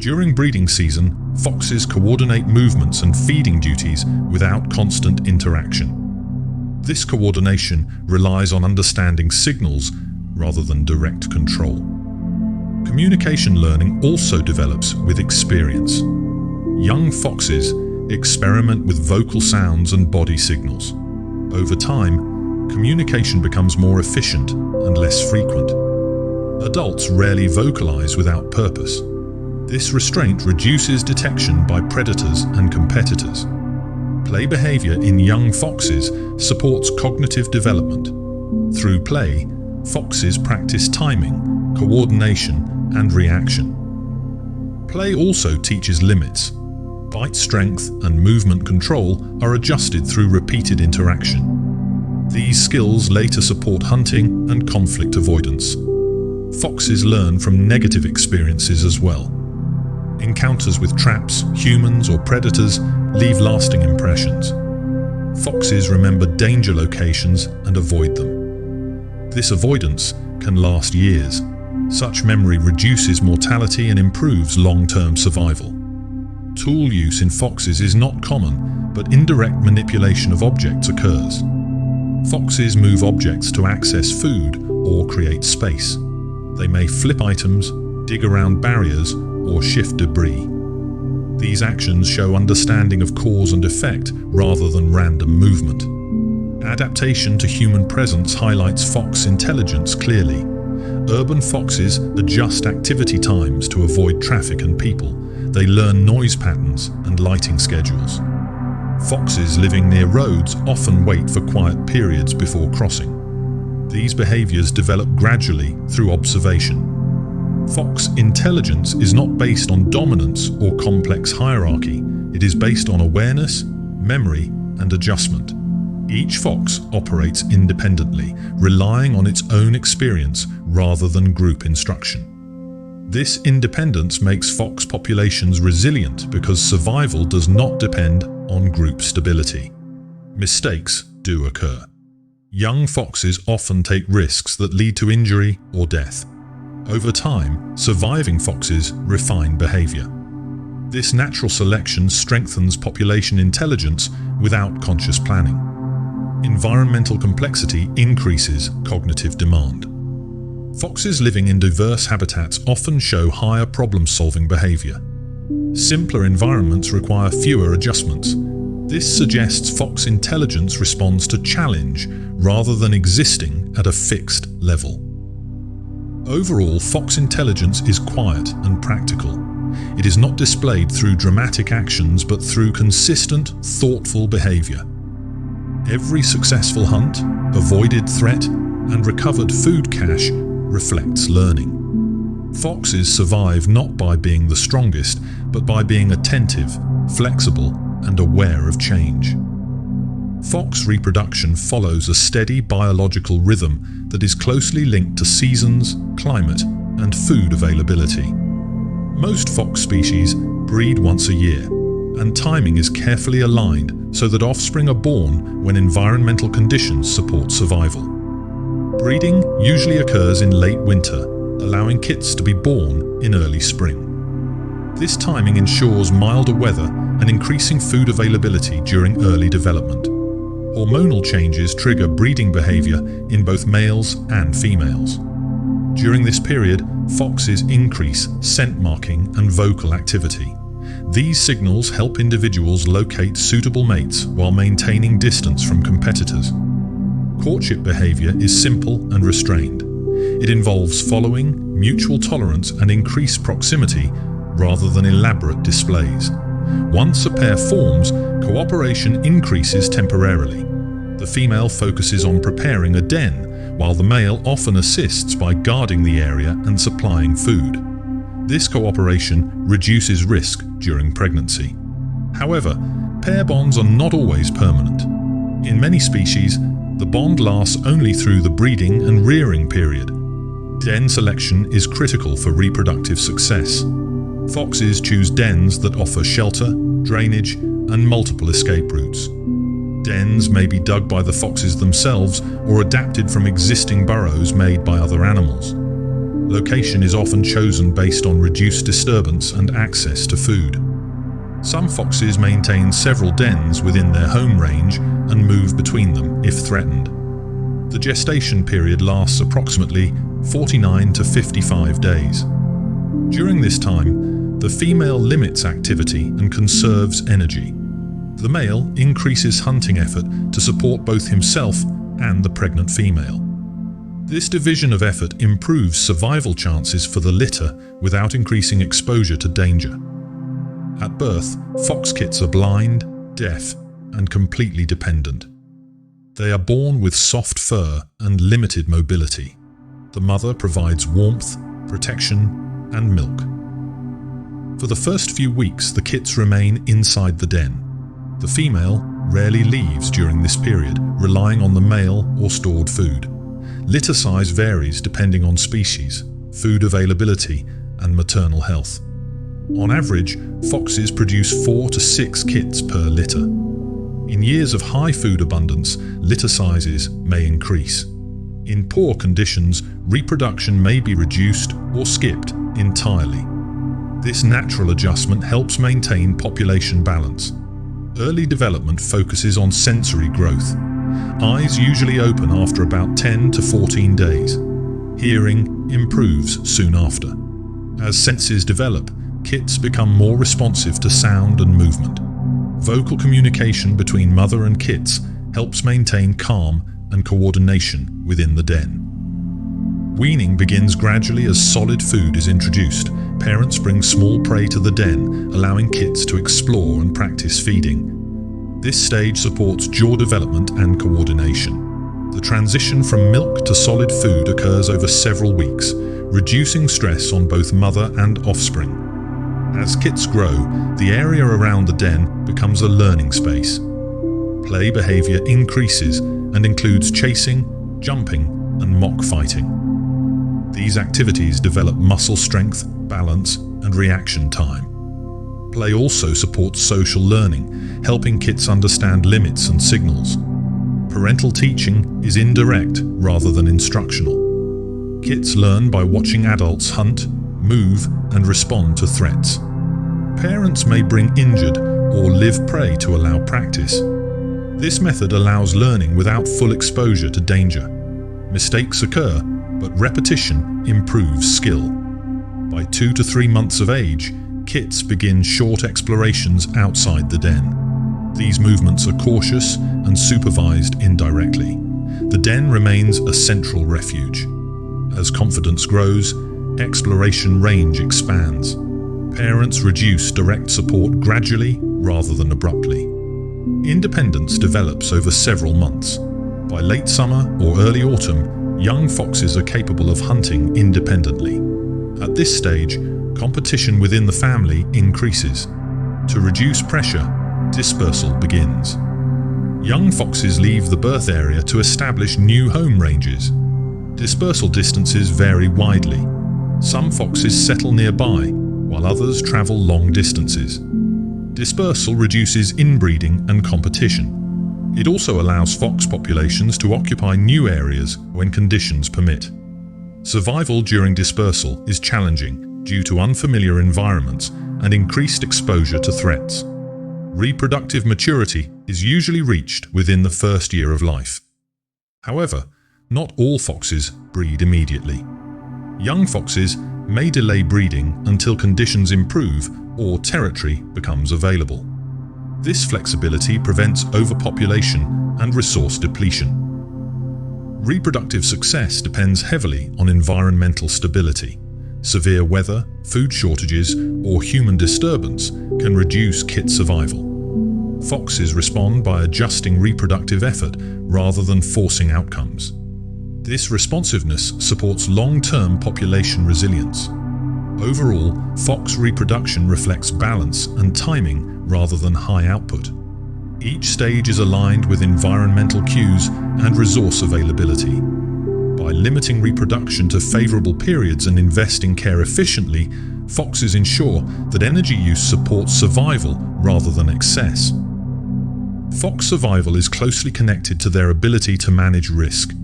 During breeding season, foxes coordinate movements and feeding duties without constant interaction. This coordination relies on understanding signals rather than direct control. Communication learning also develops with experience. Young foxes experiment with vocal sounds and body signals. Over time, communication becomes more efficient and less frequent. Adults rarely vocalize without purpose. This restraint reduces detection by predators and competitors. Play behavior in young foxes supports cognitive development. Through play, foxes practice timing, coordination, and reaction. Play also teaches limits. Bite strength and movement control are adjusted through repeated interaction. These skills later support hunting and conflict avoidance. Foxes learn from negative experiences as well. Encounters with traps, humans, or predators leave lasting impressions. Foxes remember danger locations and avoid them. This avoidance can last years. Such memory reduces mortality and improves long-term survival. Tool use in foxes is not common, but indirect manipulation of objects occurs. Foxes move objects to access food or create space. They may flip items, dig around barriers, or shift debris. These actions show understanding of cause and effect rather than random movement. Adaptation to human presence highlights fox intelligence clearly. Urban foxes adjust activity times to avoid traffic and people. They learn noise patterns and lighting schedules. Foxes living near roads often wait for quiet periods before crossing. These behaviors develop gradually through observation. Fox intelligence is not based on dominance or complex hierarchy. It is based on awareness, memory, and adjustment. Each fox operates independently, relying on its own experience rather than group instruction. This independence makes fox populations resilient because survival does not depend on group stability. Mistakes do occur. Young foxes often take risks that lead to injury or death. Over time, surviving foxes refine behavior. This natural selection strengthens population intelligence without conscious planning. Environmental complexity increases cognitive demand. Foxes living in diverse habitats often show higher problem-solving behavior. Simpler environments require fewer adjustments. This suggests fox intelligence responds to challenge rather than existing at a fixed level. Overall, fox intelligence is quiet and practical. It is not displayed through dramatic actions but through consistent, thoughtful behavior. Every successful hunt, avoided threat, and recovered food cache reflects learning. Foxes survive not by being the strongest, but by being attentive, flexible, and aware of change. Fox reproduction follows a steady biological rhythm that is closely linked to seasons, climate, and food availability. Most fox species breed once a year, and timing is carefully aligned so that offspring are born when environmental conditions support survival. Breeding usually occurs in late winter, allowing kits to be born in early spring. This timing ensures milder weather and increasing food availability during early development. Hormonal changes trigger breeding behavior in both males and females. During this period, foxes increase scent marking and vocal activity. These signals help individuals locate suitable mates while maintaining distance from competitors. Courtship behavior is simple and restrained. It involves following, mutual tolerance, and increased proximity rather than elaborate displays. Once a pair forms, cooperation increases temporarily. The female focuses on preparing a den, while the male often assists by guarding the area and supplying food. This cooperation reduces risk during pregnancy. However, pair bonds are not always permanent. In many species, the bond lasts only through the breeding and rearing period. Den selection is critical for reproductive success. Foxes choose dens that offer shelter, drainage, and multiple escape routes. Dens may be dug by the foxes themselves or adapted from existing burrows made by other animals. Location is often chosen based on reduced disturbance and access to food. Some foxes maintain several dens within their home range and move between them if threatened. The gestation period lasts approximately 49 to 55 days. During this time, the female limits activity and conserves energy. The male increases hunting effort to support both himself and the pregnant female. This division of effort improves survival chances for the litter without increasing exposure to danger. At birth, fox kits are blind, deaf, and completely dependent. They are born with soft fur and limited mobility. The mother provides warmth, protection, and milk. For the first few weeks, the kits remain inside the den. The female rarely leaves during this period, relying on the male or stored food. Litter size varies depending on species, food availability, and maternal health. On average, foxes produce 4 to 6 kits per litter. In years of high food abundance, litter sizes may increase. In poor conditions, reproduction may be reduced or skipped entirely. This natural adjustment helps maintain population balance. Early development focuses on sensory growth. Eyes usually open after about 10 to 14 days. Hearing improves soon after. As senses develop, kits become more responsive to sound and movement. Vocal communication between mother and kits helps maintain calm and coordination within the den. Weaning begins gradually as solid food is introduced. Parents bring small prey to the den, allowing kits to explore and practice feeding. This stage supports jaw development and coordination. The transition from milk to solid food occurs over several weeks, reducing stress on both mother and offspring. As kits grow, the area around the den becomes a learning space. Play behavior increases and includes chasing, jumping, and mock fighting. These activities develop muscle strength, balance, and reaction time. Play also supports social learning, helping kits understand limits and signals. Parental teaching is indirect rather than instructional. Kits learn by watching adults hunt, move, and respond to threats. Parents may bring injured or live prey to allow practice. This method allows learning without full exposure to danger. Mistakes occur, but repetition improves skill. By 2 to 3 months of age, kits begin short explorations outside the den. These movements are cautious and supervised indirectly. The den remains a central refuge. As confidence grows, exploration range expands. Parents reduce direct support gradually rather than abruptly. Independence develops over several months. By late summer or early autumn, young foxes are capable of hunting independently. At this stage, competition within the family increases. To reduce pressure, dispersal begins. Young foxes leave the birth area to establish new home ranges. Dispersal distances vary widely. Some foxes settle nearby, while others travel long distances. Dispersal reduces inbreeding and competition. It also allows fox populations to occupy new areas when conditions permit. Survival during dispersal is challenging due to unfamiliar environments and increased exposure to threats. Reproductive maturity is usually reached within the first year of life. However, not all foxes breed immediately. Young foxes may delay breeding until conditions improve or territory becomes available. This flexibility prevents overpopulation and resource depletion. Reproductive success depends heavily on environmental stability. Severe weather, food shortages, or human disturbance can reduce kit survival. Foxes respond by adjusting reproductive effort rather than forcing outcomes. This responsiveness supports long-term population resilience. Overall, fox reproduction reflects balance and timing rather than high output. Each stage is aligned with environmental cues and resource availability. By limiting reproduction to favorable periods and investing care efficiently, foxes ensure that energy use supports survival rather than excess. Fox survival is closely connected to their ability to manage risk.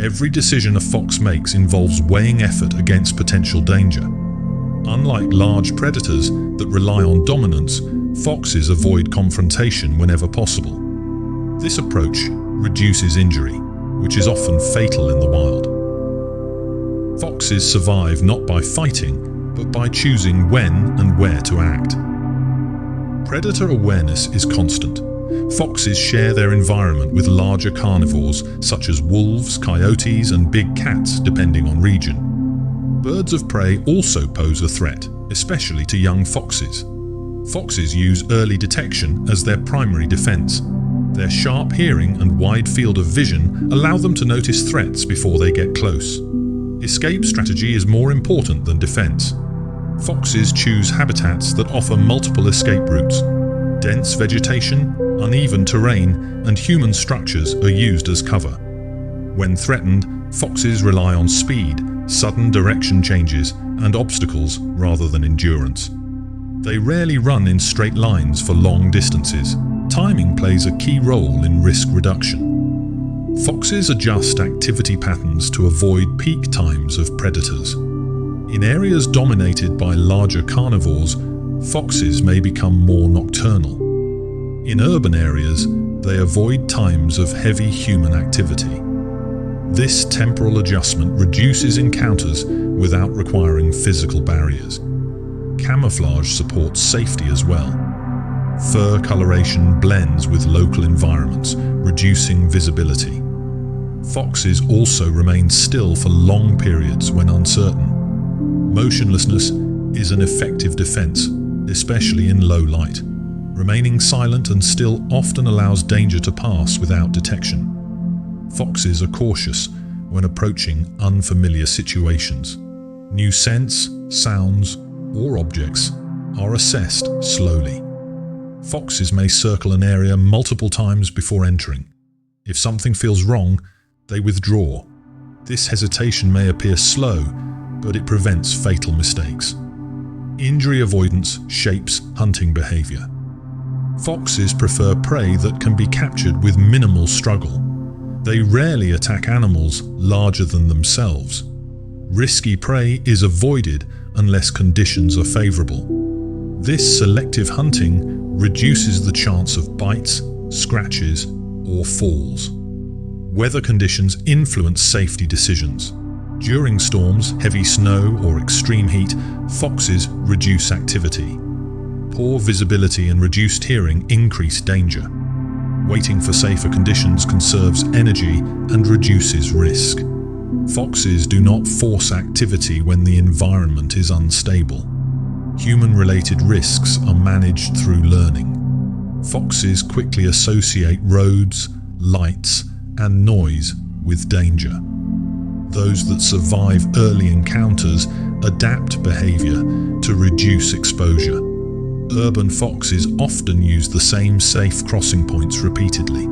Every decision a fox makes involves weighing effort against potential danger. Unlike large predators that rely on dominance, foxes avoid confrontation whenever possible. This approach reduces injury, which is often fatal in the wild. Foxes survive not by fighting, but by choosing when and where to act. Predator awareness is constant. Foxes share their environment with larger carnivores such as wolves, coyotes, and big cats, depending on region. Birds of prey also pose a threat, especially to young foxes. Foxes use early detection as their primary defense. Their sharp hearing and wide field of vision allow them to notice threats before they get close. Escape strategy is more important than defense. Foxes choose habitats that offer multiple escape routes. Dense vegetation, uneven terrain, and human structures are used as cover. When threatened, foxes rely on speed, sudden direction changes, and obstacles rather than endurance. They rarely run in straight lines for long distances. Timing plays a key role in risk reduction. Foxes adjust activity patterns to avoid peak times of predators. In areas dominated by larger carnivores, foxes may become more nocturnal. In urban areas, they avoid times of heavy human activity. This temporal adjustment reduces encounters without requiring physical barriers. Camouflage supports safety as well. Fur coloration blends with local environments, reducing visibility. Foxes also remain still for long periods when uncertain. Motionlessness is an effective defense, especially in low light. Remaining silent and still often allows danger to pass without detection. Foxes are cautious when approaching unfamiliar situations. New scents, sounds, or objects are assessed slowly. Foxes may circle an area multiple times before entering. If something feels wrong, they withdraw. This hesitation may appear slow, but it prevents fatal mistakes. Injury avoidance shapes hunting behavior. Foxes prefer prey that can be captured with minimal struggle. They rarely attack animals larger than themselves. Risky prey is avoided unless conditions are favorable. This selective hunting reduces the chance of bites, scratches, or falls. Weather conditions influence safety decisions. During storms, heavy snow, or extreme heat, foxes reduce activity. Poor visibility and reduced hearing increase danger. Waiting for safer conditions conserves energy and reduces risk. Foxes do not force activity when the environment is unstable. Human-related risks are managed through learning. Foxes quickly associate roads, lights, and noise with danger. Those that survive early encounters adapt behavior to reduce exposure. Urban foxes often use the same safe crossing points repeatedly.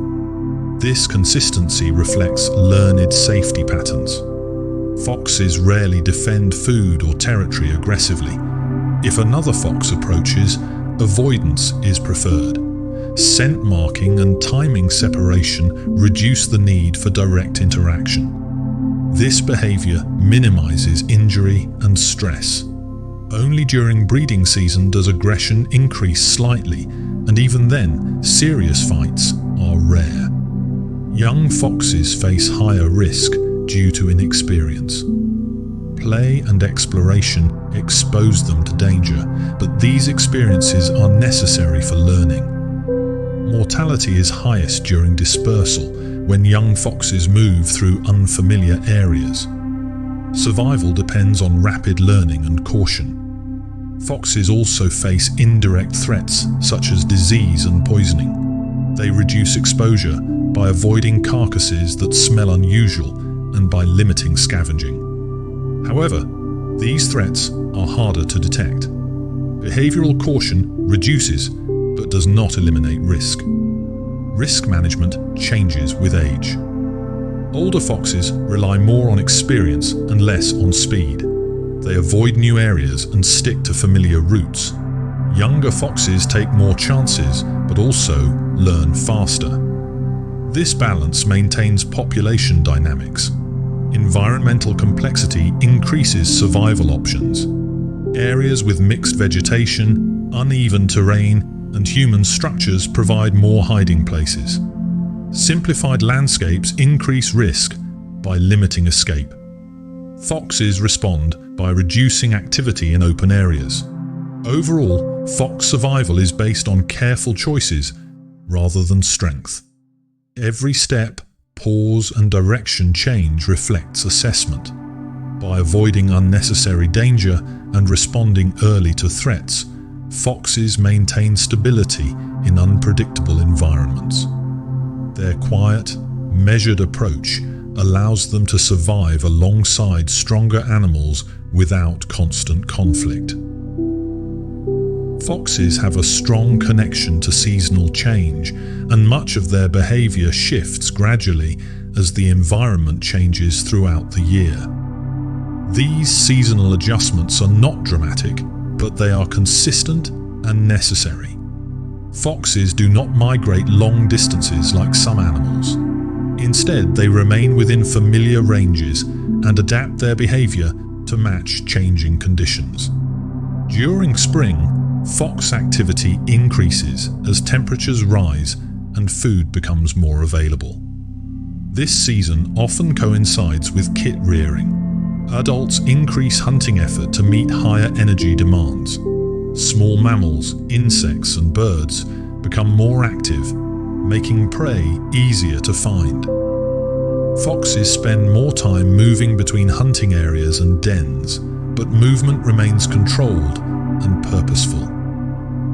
This consistency reflects learned safety patterns. Foxes rarely defend food or territory aggressively. If another fox approaches, avoidance is preferred. Scent marking and timing separation reduce the need for direct interaction. This behavior minimizes injury and stress. Only during breeding season does aggression increase slightly, and even then, serious fights are rare. Young foxes face higher risk due to inexperience. Play and exploration expose them to danger, but these experiences are necessary for learning. Mortality is highest during dispersal, when young foxes move through unfamiliar areas. Survival depends on rapid learning and caution. Foxes also face indirect threats such as disease and poisoning. They reduce exposure by avoiding carcasses that smell unusual and by limiting scavenging. However, these threats are harder to detect. Behavioral caution reduces but does not eliminate risk. Risk management changes with age. Older foxes rely more on experience and less on speed. They avoid new areas and stick to familiar routes. Younger foxes take more chances but also learn faster. This balance maintains population dynamics. Environmental complexity increases survival options. Areas with mixed vegetation, uneven terrain, and human structures provide more hiding places. Simplified landscapes increase risk by limiting escape. Foxes respond by reducing activity in open areas. Overall, fox survival is based on careful choices rather than strength. Every step, pause, and direction change reflects assessment. By avoiding unnecessary danger and responding early to threats, foxes maintain stability in unpredictable environments. Their quiet, measured approach allows them to survive alongside stronger animals without constant conflict. Foxes have a strong connection to seasonal change, and much of their behavior shifts gradually as the environment changes throughout the year. These seasonal adjustments are not dramatic, but they are consistent and necessary. Foxes do not migrate long distances like some animals. Instead, they remain within familiar ranges and adapt their behavior to match changing conditions. During spring, fox activity increases as temperatures rise and food becomes more available. This season often coincides with kit rearing. Adults increase hunting effort to meet higher energy demands. Small mammals, insects, and birds become more active, making prey easier to find. Foxes spend more time moving between hunting areas and dens, but movement remains controlled and purposeful.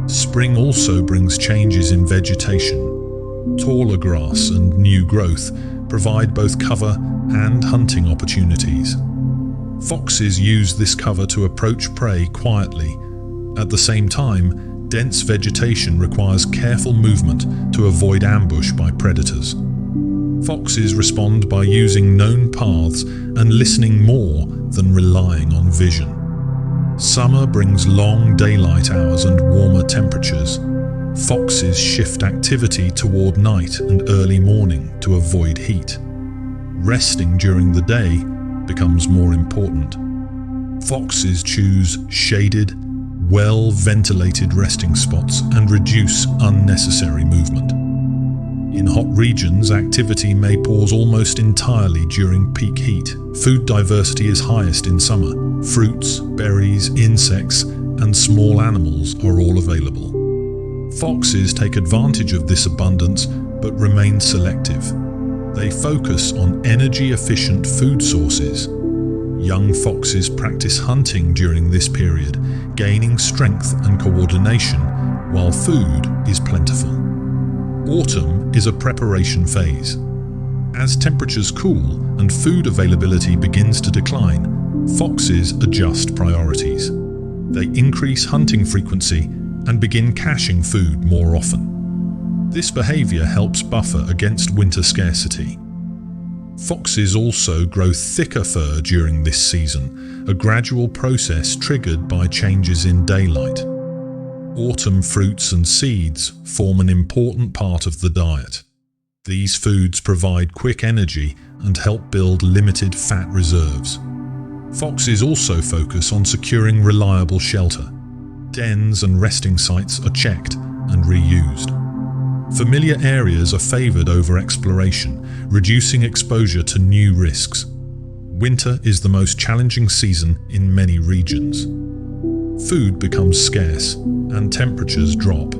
Spring also brings changes in vegetation. Taller grass and new growth provide both cover and hunting opportunities. Foxes use this cover to approach prey quietly. At the same time, dense vegetation requires careful movement to avoid ambush by predators. Foxes respond by using known paths and listening more than relying on vision. Summer brings long daylight hours and warmer temperatures. Foxes shift activity toward night and early morning to avoid heat. Resting during the day becomes more important. Foxes choose shaded, well-ventilated resting spots and reduce unnecessary movement. In hot regions, activity may pause almost entirely during peak heat. Food diversity is highest in summer. Fruits, berries, insects, and small animals are all available. Foxes take advantage of this abundance but remain selective. They focus on energy-efficient food sources. Young foxes practice hunting during this period, gaining strength and coordination while food is plentiful. Autumn is a preparation phase. As temperatures cool and food availability begins to decline, foxes adjust priorities. They increase hunting frequency and begin caching food more often. This behavior helps buffer against winter scarcity. Foxes also grow thicker fur during this season, a gradual process triggered by changes in daylight. Autumn fruits and seeds form an important part of the diet. These foods provide quick energy and help build limited fat reserves. Foxes also focus on securing reliable shelter. Dens and resting sites are checked and reused. Familiar areas are favored over exploration, reducing exposure to new risks. Winter is the most challenging season in many regions. Food becomes scarce and temperatures drop.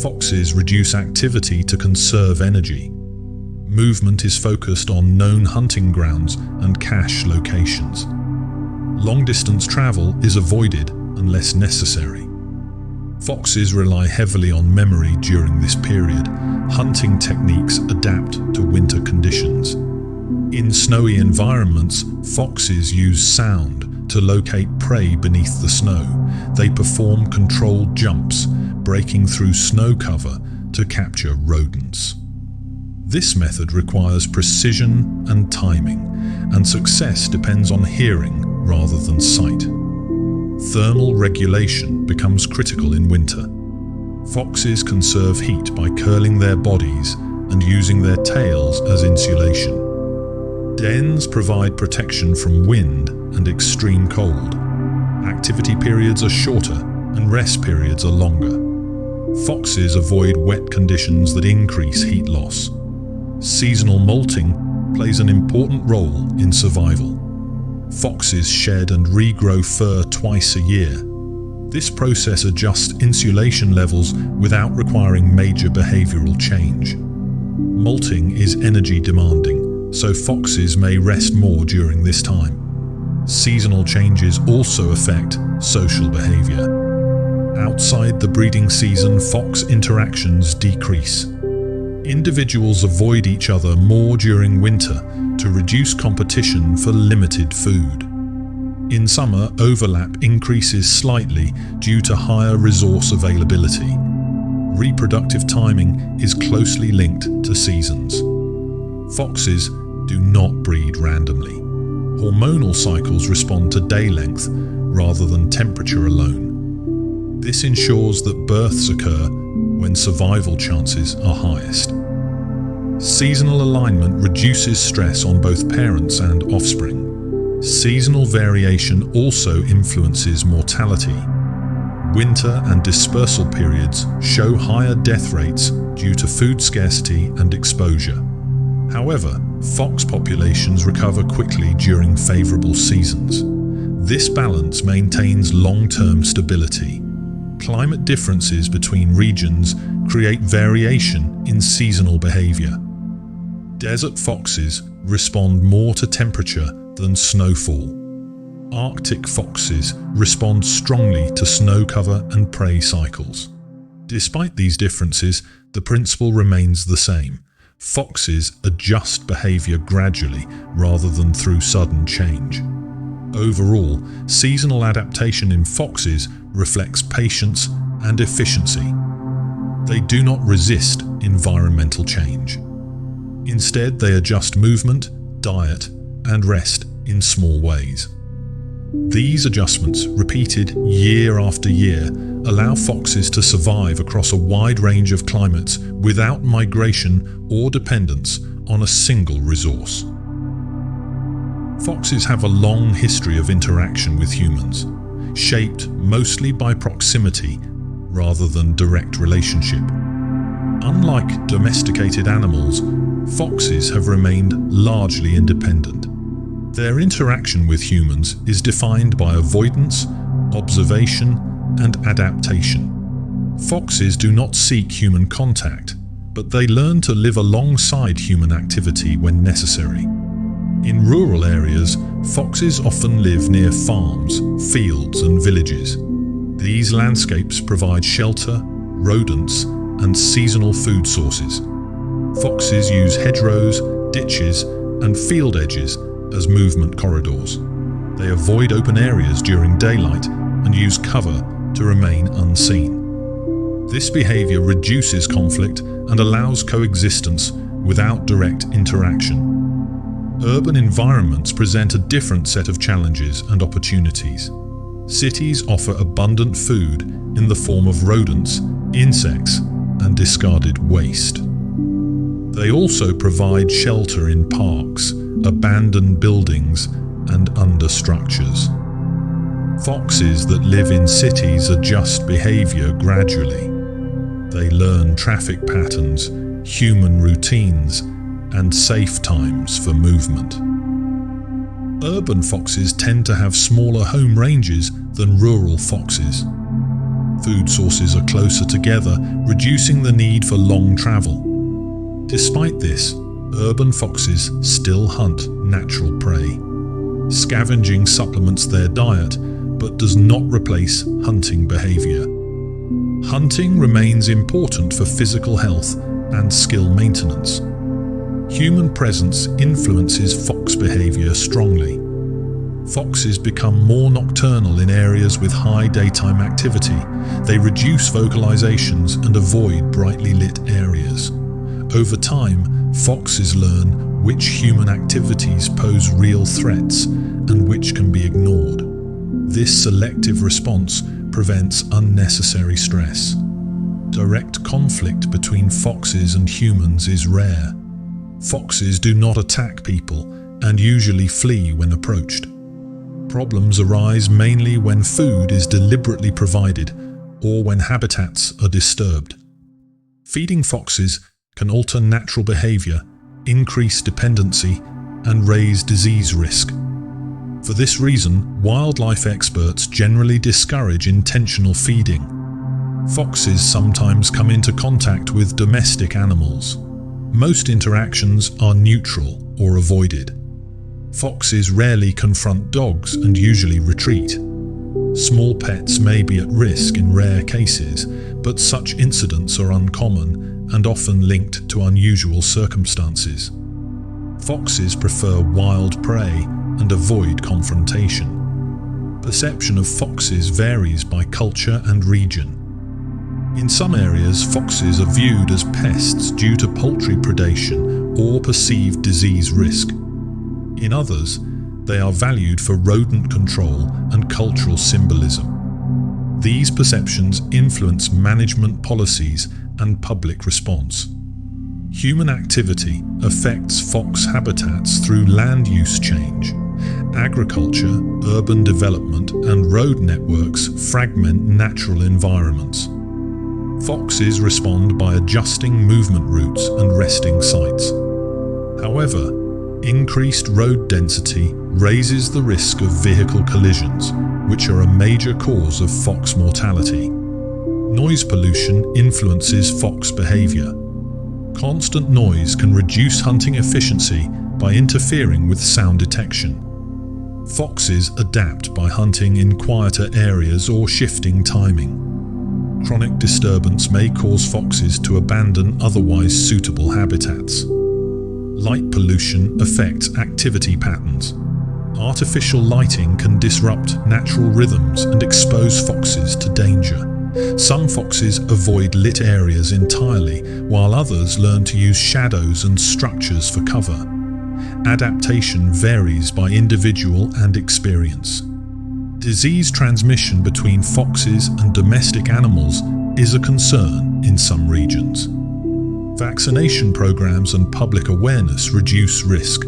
Foxes reduce activity to conserve energy. Movement is focused on known hunting grounds and cache locations. Long-distance travel is avoided unless necessary. Foxes rely heavily on memory during this period. Hunting techniques adapt to winter conditions. In snowy environments, foxes use sound to locate prey beneath the snow. They perform controlled jumps, breaking through snow cover to capture rodents. This method requires precision and timing, and success depends on hearing rather than sight. Thermal regulation becomes critical in winter. Foxes conserve heat by curling their bodies and using their tails as insulation. Dens provide protection from wind and extreme cold. Activity periods are shorter and rest periods are longer. Foxes avoid wet conditions that increase heat loss. Seasonal molting plays an important role in survival. Foxes shed and regrow fur twice a year. This process adjusts insulation levels without requiring major behavioral change. Molting is energy demanding, so foxes may rest more during this time. Seasonal changes also affect social behavior. Outside the breeding season, fox interactions decrease. Individuals avoid each other more during winter to reduce competition for limited food. In summer, overlap increases slightly due to higher resource availability. Reproductive timing is closely linked to seasons. Foxes do not breed randomly. Hormonal cycles respond to day length rather than temperature alone. This ensures that births occur when survival chances are highest. Seasonal alignment reduces stress on both parents and offspring. Seasonal variation also influences mortality. Winter and dispersal periods show higher death rates due to food scarcity and exposure. However, fox populations recover quickly during favorable seasons. This balance maintains long-term stability. Climate differences between regions create variation in seasonal behavior. Desert foxes respond more to temperature than snowfall. Arctic foxes respond strongly to snow cover and prey cycles. Despite these differences, the principle remains the same. Foxes adjust behavior gradually rather than through sudden change. Overall, seasonal adaptation in foxes reflects patience and efficiency. They do not resist environmental change. Instead, they adjust movement, diet, and rest in small ways. These adjustments, repeated year after year, allow foxes to survive across a wide range of climates without migration or dependence on a single resource. Foxes have a long history of interaction with humans, shaped mostly by proximity rather than direct relationship. Unlike domesticated animals, foxes have remained largely independent. Their interaction with humans is defined by avoidance, observation, and adaptation. Foxes do not seek human contact, but they learn to live alongside human activity when necessary. In rural areas, foxes often live near farms, fields, and villages. These landscapes provide shelter, rodents, and seasonal food sources. Foxes use hedgerows, ditches, and field edges as movement corridors. They avoid open areas during daylight and use cover to remain unseen. This behavior reduces conflict and allows coexistence without direct interaction. Urban environments present a different set of challenges and opportunities. Cities offer abundant food in the form of rodents, insects, and discarded waste. They also provide shelter in parks, abandoned buildings, and understructures. Foxes that live in cities adjust behavior gradually. They learn traffic patterns, human routines, and safe times for movement. Urban foxes tend to have smaller home ranges than rural foxes. Food sources are closer together, reducing the need for long travel. Despite this, urban foxes still hunt natural prey. Scavenging supplements their diet, but does not replace hunting behavior. Hunting remains important for physical health and skill maintenance. Human presence influences fox behavior strongly. Foxes become more nocturnal in areas with high daytime activity. They reduce vocalizations and avoid brightly lit areas. Over time, foxes learn which human activities pose real threats and which can be ignored. This selective response prevents unnecessary stress. Direct conflict between foxes and humans is rare. Foxes do not attack people, and usually flee when approached. Problems arise mainly when food is deliberately provided or when habitats are disturbed. Feeding foxes can alter natural behavior, increase dependency, and raise disease risk. For this reason, wildlife experts generally discourage intentional feeding. Foxes sometimes come into contact with domestic animals. Most interactions are neutral or avoided. Foxes rarely confront dogs and usually retreat. Small pets may be at risk in rare cases, but such incidents are uncommon and often linked to unusual circumstances. Foxes prefer wild prey and avoid confrontation. Perception of foxes varies by culture and region. In some areas, foxes are viewed as pests due to poultry predation or perceived disease risk. In others, they are valued for rodent control and cultural symbolism. These perceptions influence management policies and public response. Human activity affects fox habitats through land use change. Agriculture, urban development, and road networks fragment natural environments. Foxes respond by adjusting movement routes and resting sites. However, increased road density raises the risk of vehicle collisions, which are a major cause of fox mortality. Noise pollution influences fox behavior. Constant noise can reduce hunting efficiency by interfering with sound detection. Foxes adapt by hunting in quieter areas or shifting timing. Chronic disturbance may cause foxes to abandon otherwise suitable habitats. Light pollution affects activity patterns. Artificial lighting can disrupt natural rhythms and expose foxes to danger. Some foxes avoid lit areas entirely, while others learn to use shadows and structures for cover. Adaptation varies by individual and experience. Disease transmission between foxes and domestic animals is a concern in some regions. Vaccination programs and public awareness reduce risk.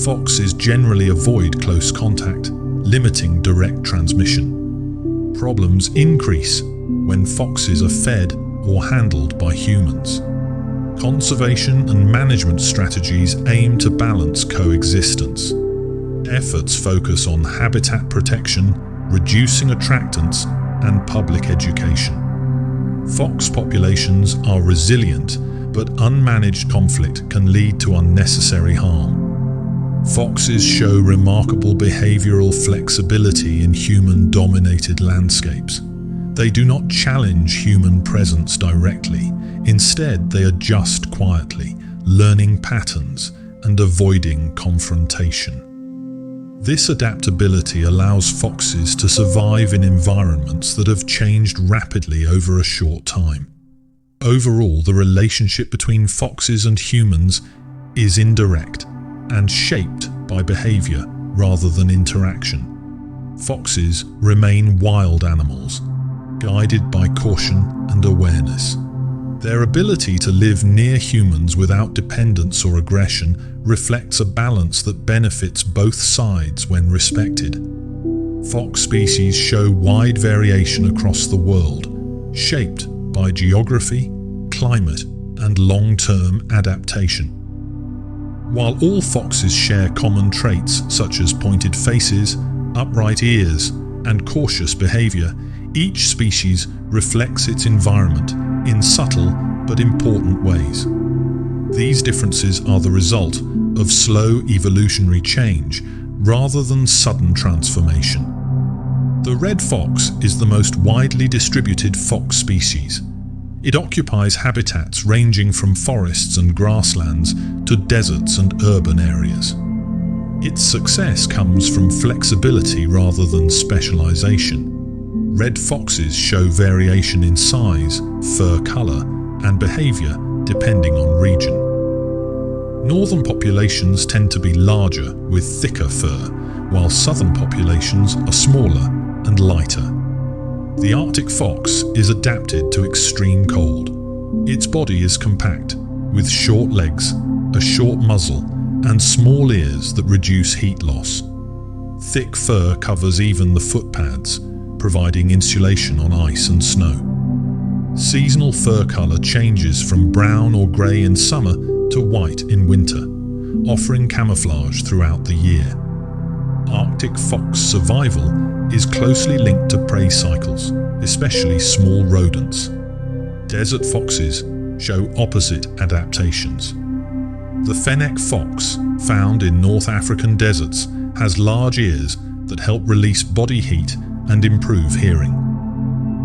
Foxes generally avoid close contact, limiting direct transmission. Problems increase when foxes are fed or handled by humans. Conservation and management strategies aim to balance coexistence. Efforts focus on habitat protection, reducing attractants, and public education. Fox populations are resilient, but unmanaged conflict can lead to unnecessary harm. Foxes show remarkable behavioral flexibility in human-dominated landscapes. They do not challenge human presence directly. Instead, they adjust quietly, learning patterns and avoiding confrontation. This adaptability allows foxes to survive in environments that have changed rapidly over a short time. Overall, the relationship between foxes and humans is indirect and shaped by behavior rather than interaction. Foxes remain wild animals, guided by caution and awareness. Their ability to live near humans without dependence or aggression reflects a balance that benefits both sides when respected. Fox species show wide variation across the world, shaped by geography, climate, and long-term adaptation. While all foxes share common traits such as pointed faces, upright ears, and cautious behavior, each species reflects its environment in subtle but important ways. These differences are the result of slow evolutionary change rather than sudden transformation. The red fox is the most widely distributed fox species. It occupies habitats ranging from forests and grasslands to deserts and urban areas. Its success comes from flexibility rather than specialization. Red foxes show variation in size, fur color, and behavior depending on region. Northern populations tend to be larger with thicker fur, while southern populations are smaller and lighter. The Arctic fox is adapted to extreme cold. Its body is compact, with short legs, a short muzzle, and small ears that reduce heat loss. Thick fur covers even the footpads, providing insulation on ice and snow. Seasonal fur color changes from brown or gray in summer to white in winter, offering camouflage throughout the year. Arctic fox survival is closely linked to prey cycles, especially small rodents. Desert foxes show opposite adaptations. The fennec fox, found in North African deserts, has large ears that help release body heat and improve hearing.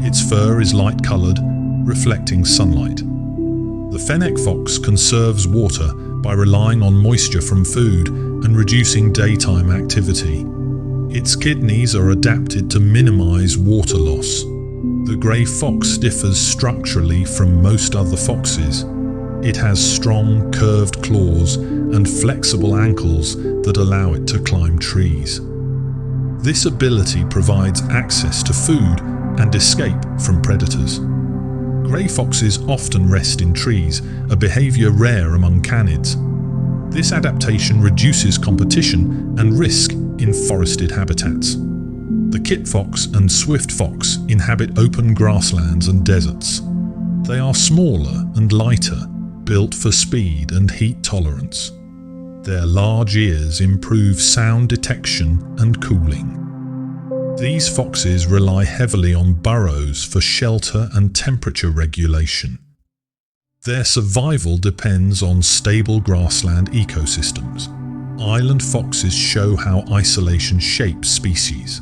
Its fur is light-colored, reflecting sunlight. The fennec fox conserves water by relying on moisture from food and reducing daytime activity. Its kidneys are adapted to minimize water loss. The grey fox differs structurally from most other foxes. It has strong, curved claws and flexible ankles that allow it to climb trees. This ability provides access to food and escape from predators. Grey foxes often rest in trees, a behavior rare among canids. This adaptation reduces competition and risk in forested habitats. The kit fox and swift fox inhabit open grasslands and deserts. They are smaller and lighter, built for speed and heat tolerance. Their large ears improve sound detection and cooling. These foxes rely heavily on burrows for shelter and temperature regulation. Their survival depends on stable grassland ecosystems. Island foxes show how isolation shapes species.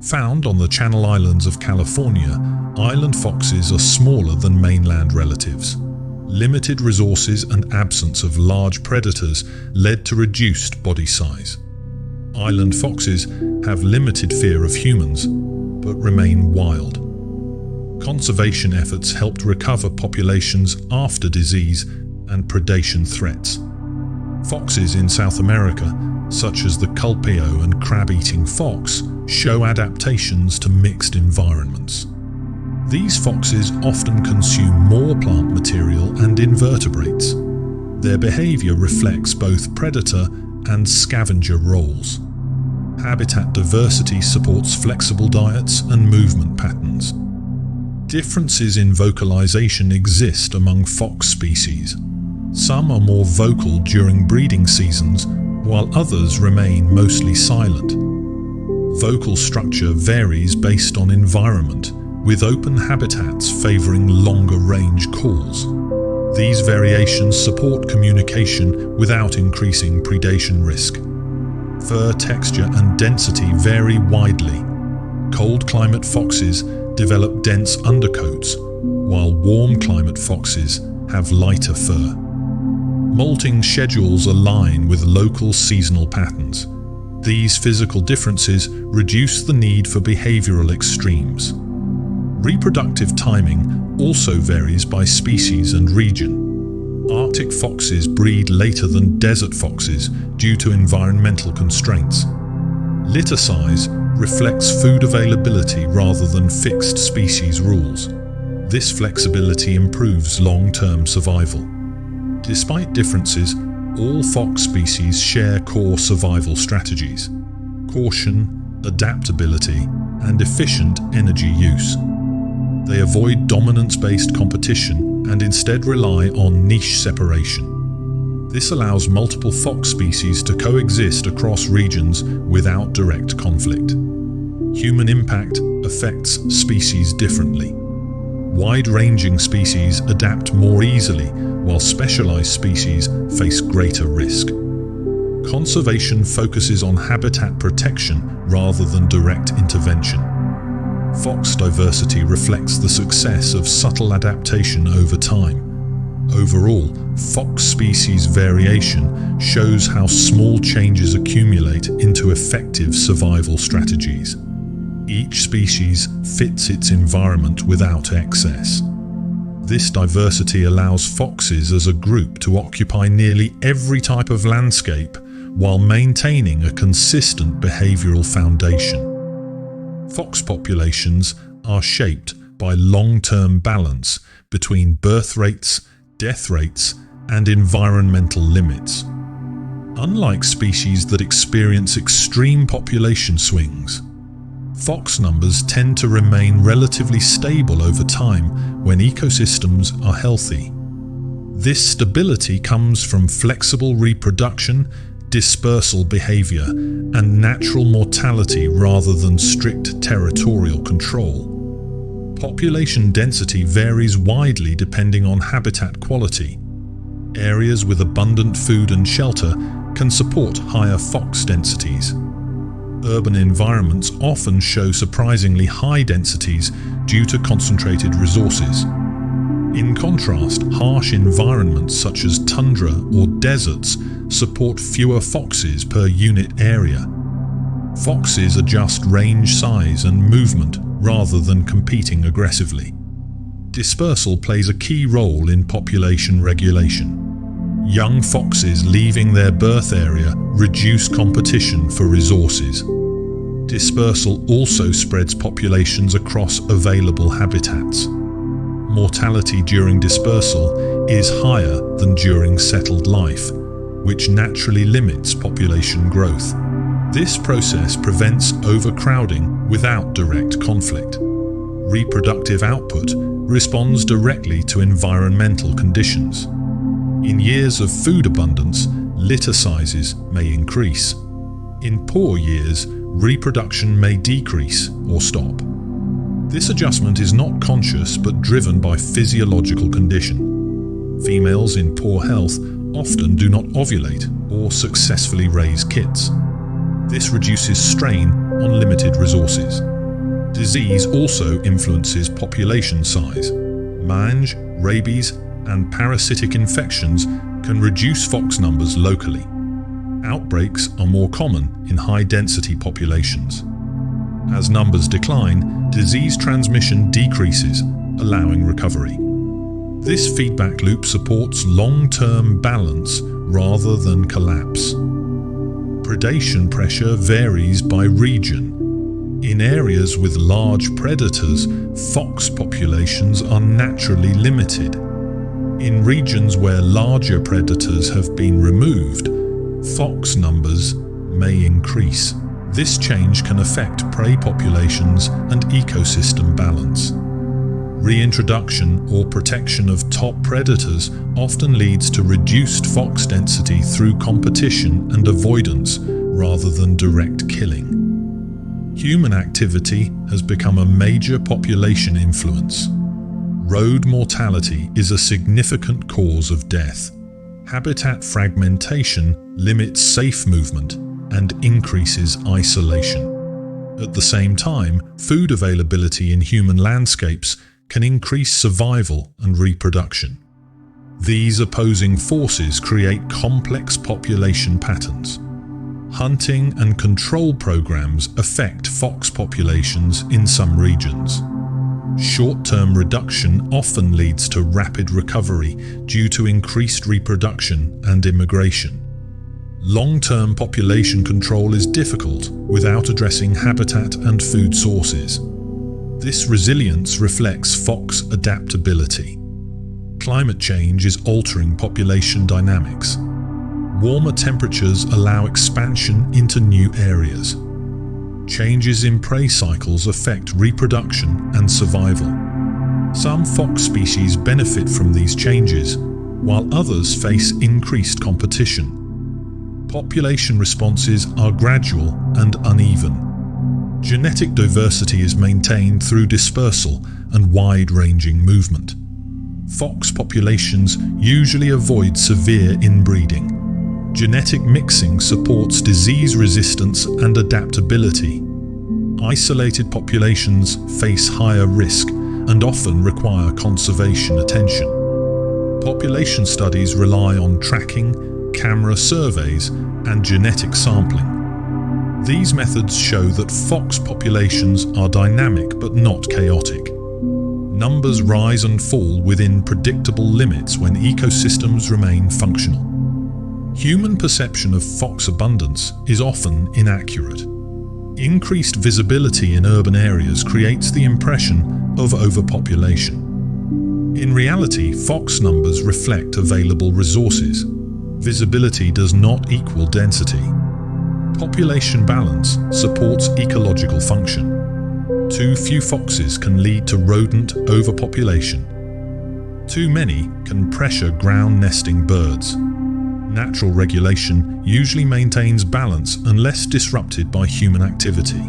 Found on the Channel Islands of California, island foxes are smaller than mainland relatives. Limited resources and absence of large predators led to reduced body size. Island foxes have limited fear of humans, but remain wild. Conservation efforts helped recover populations after disease and predation threats. Foxes in South America, such as the Culpeo and crab-eating fox, show adaptations to mixed environments. These foxes often consume more plant material and invertebrates. Their behavior reflects both predator and scavenger roles. Habitat diversity supports flexible diets and movement patterns. Differences in vocalization exist among fox species. Some are more vocal during breeding seasons, while others remain mostly silent. Vocal structure varies based on environment, with open habitats favoring longer-range calls. These variations support communication without increasing predation risk. Fur texture and density vary widely. Cold climate foxes develop dense undercoats, while warm climate foxes have lighter fur. Molting schedules align with local seasonal patterns. These physical differences reduce the need for behavioral extremes. Reproductive timing also varies by species and region. Arctic foxes breed later than desert foxes due to environmental constraints. Litter size reflects food availability rather than fixed species rules. This flexibility improves long-term survival. Despite differences, all fox species share core survival strategies: caution, adaptability, and efficient energy use. They avoid dominance-based competition and instead rely on niche separation. This allows multiple fox species to coexist across regions without direct conflict. Human impact affects species differently. Wide-ranging species adapt more easily, while specialized species face greater risk. Conservation focuses on habitat protection rather than direct intervention. Fox diversity reflects the success of subtle adaptation over time. Overall, fox species variation shows how small changes accumulate into effective survival strategies. Each species fits its environment without excess. This diversity allows foxes as a group to occupy nearly every type of landscape while maintaining a consistent behavioral foundation. Fox populations are shaped by long-term balance between birth rates, death rates, and environmental limits. Unlike species that experience extreme population swings, fox numbers tend to remain relatively stable over time when ecosystems are healthy. This stability comes from flexible reproduction, dispersal behavior, and natural mortality rather than strict territorial control. Population density varies widely depending on habitat quality. Areas with abundant food and shelter can support higher fox densities. Urban environments often show surprisingly high densities due to concentrated resources. In contrast, harsh environments such as tundra or deserts support fewer foxes per unit area. Foxes adjust range size and movement rather than competing aggressively. Dispersal plays a key role in population regulation. Young foxes leaving their birth area reduce competition for resources. Dispersal also spreads populations across available habitats. Mortality during dispersal is higher than during settled life, which naturally limits population growth. This process prevents overcrowding without direct conflict. Reproductive output responds directly to environmental conditions. In years of food abundance, litter sizes may increase. In poor years, reproduction may decrease or stop. This adjustment is not conscious but driven by physiological condition. Females in poor health often do not ovulate or successfully raise kits. This reduces strain on limited resources. Disease also influences population size. Mange, rabies, and parasitic infections can reduce fox numbers locally. Outbreaks are more common in high-density populations. As numbers decline, disease transmission decreases, allowing recovery. This feedback loop supports long-term balance rather than collapse. Predation pressure varies by region. In areas with large predators, fox populations are naturally limited. In regions where larger predators have been removed, fox numbers may increase. This change can affect prey populations and ecosystem balance. Reintroduction or protection of top predators often leads to reduced fox density through competition and avoidance rather than direct killing. Human activity has become a major population influence. Road mortality is a significant cause of death. Habitat fragmentation limits safe movement and increases isolation. At the same time, food availability in human landscapes can increase survival and reproduction. These opposing forces create complex population patterns. Hunting and control programs affect fox populations in some regions. Short-term reduction often leads to rapid recovery due to increased reproduction and immigration. Long-term population control is difficult without addressing habitat and food sources. This resilience reflects fox adaptability. Climate change is altering population dynamics. Warmer temperatures allow expansion into new areas. Changes in prey cycles affect reproduction and survival. Some fox species benefit from these changes, while others face increased competition. Population responses are gradual and uneven. Genetic diversity is maintained through dispersal and wide-ranging movement. Fox populations usually avoid severe inbreeding. Genetic mixing supports disease resistance and adaptability. Isolated populations face higher risk and often require conservation attention. Population studies rely on tracking, camera surveys, and genetic sampling. These methods show that fox populations are dynamic but not chaotic. Numbers rise and fall within predictable limits when ecosystems remain functional. Human perception of fox abundance is often inaccurate. Increased visibility in urban areas creates the impression of overpopulation. In reality, fox numbers reflect available resources. visibility does not equal density. Population balance supports ecological function. Too few foxes can lead to rodent overpopulation. Too many can pressure ground-nesting birds. Natural regulation usually maintains balance unless disrupted by human activity.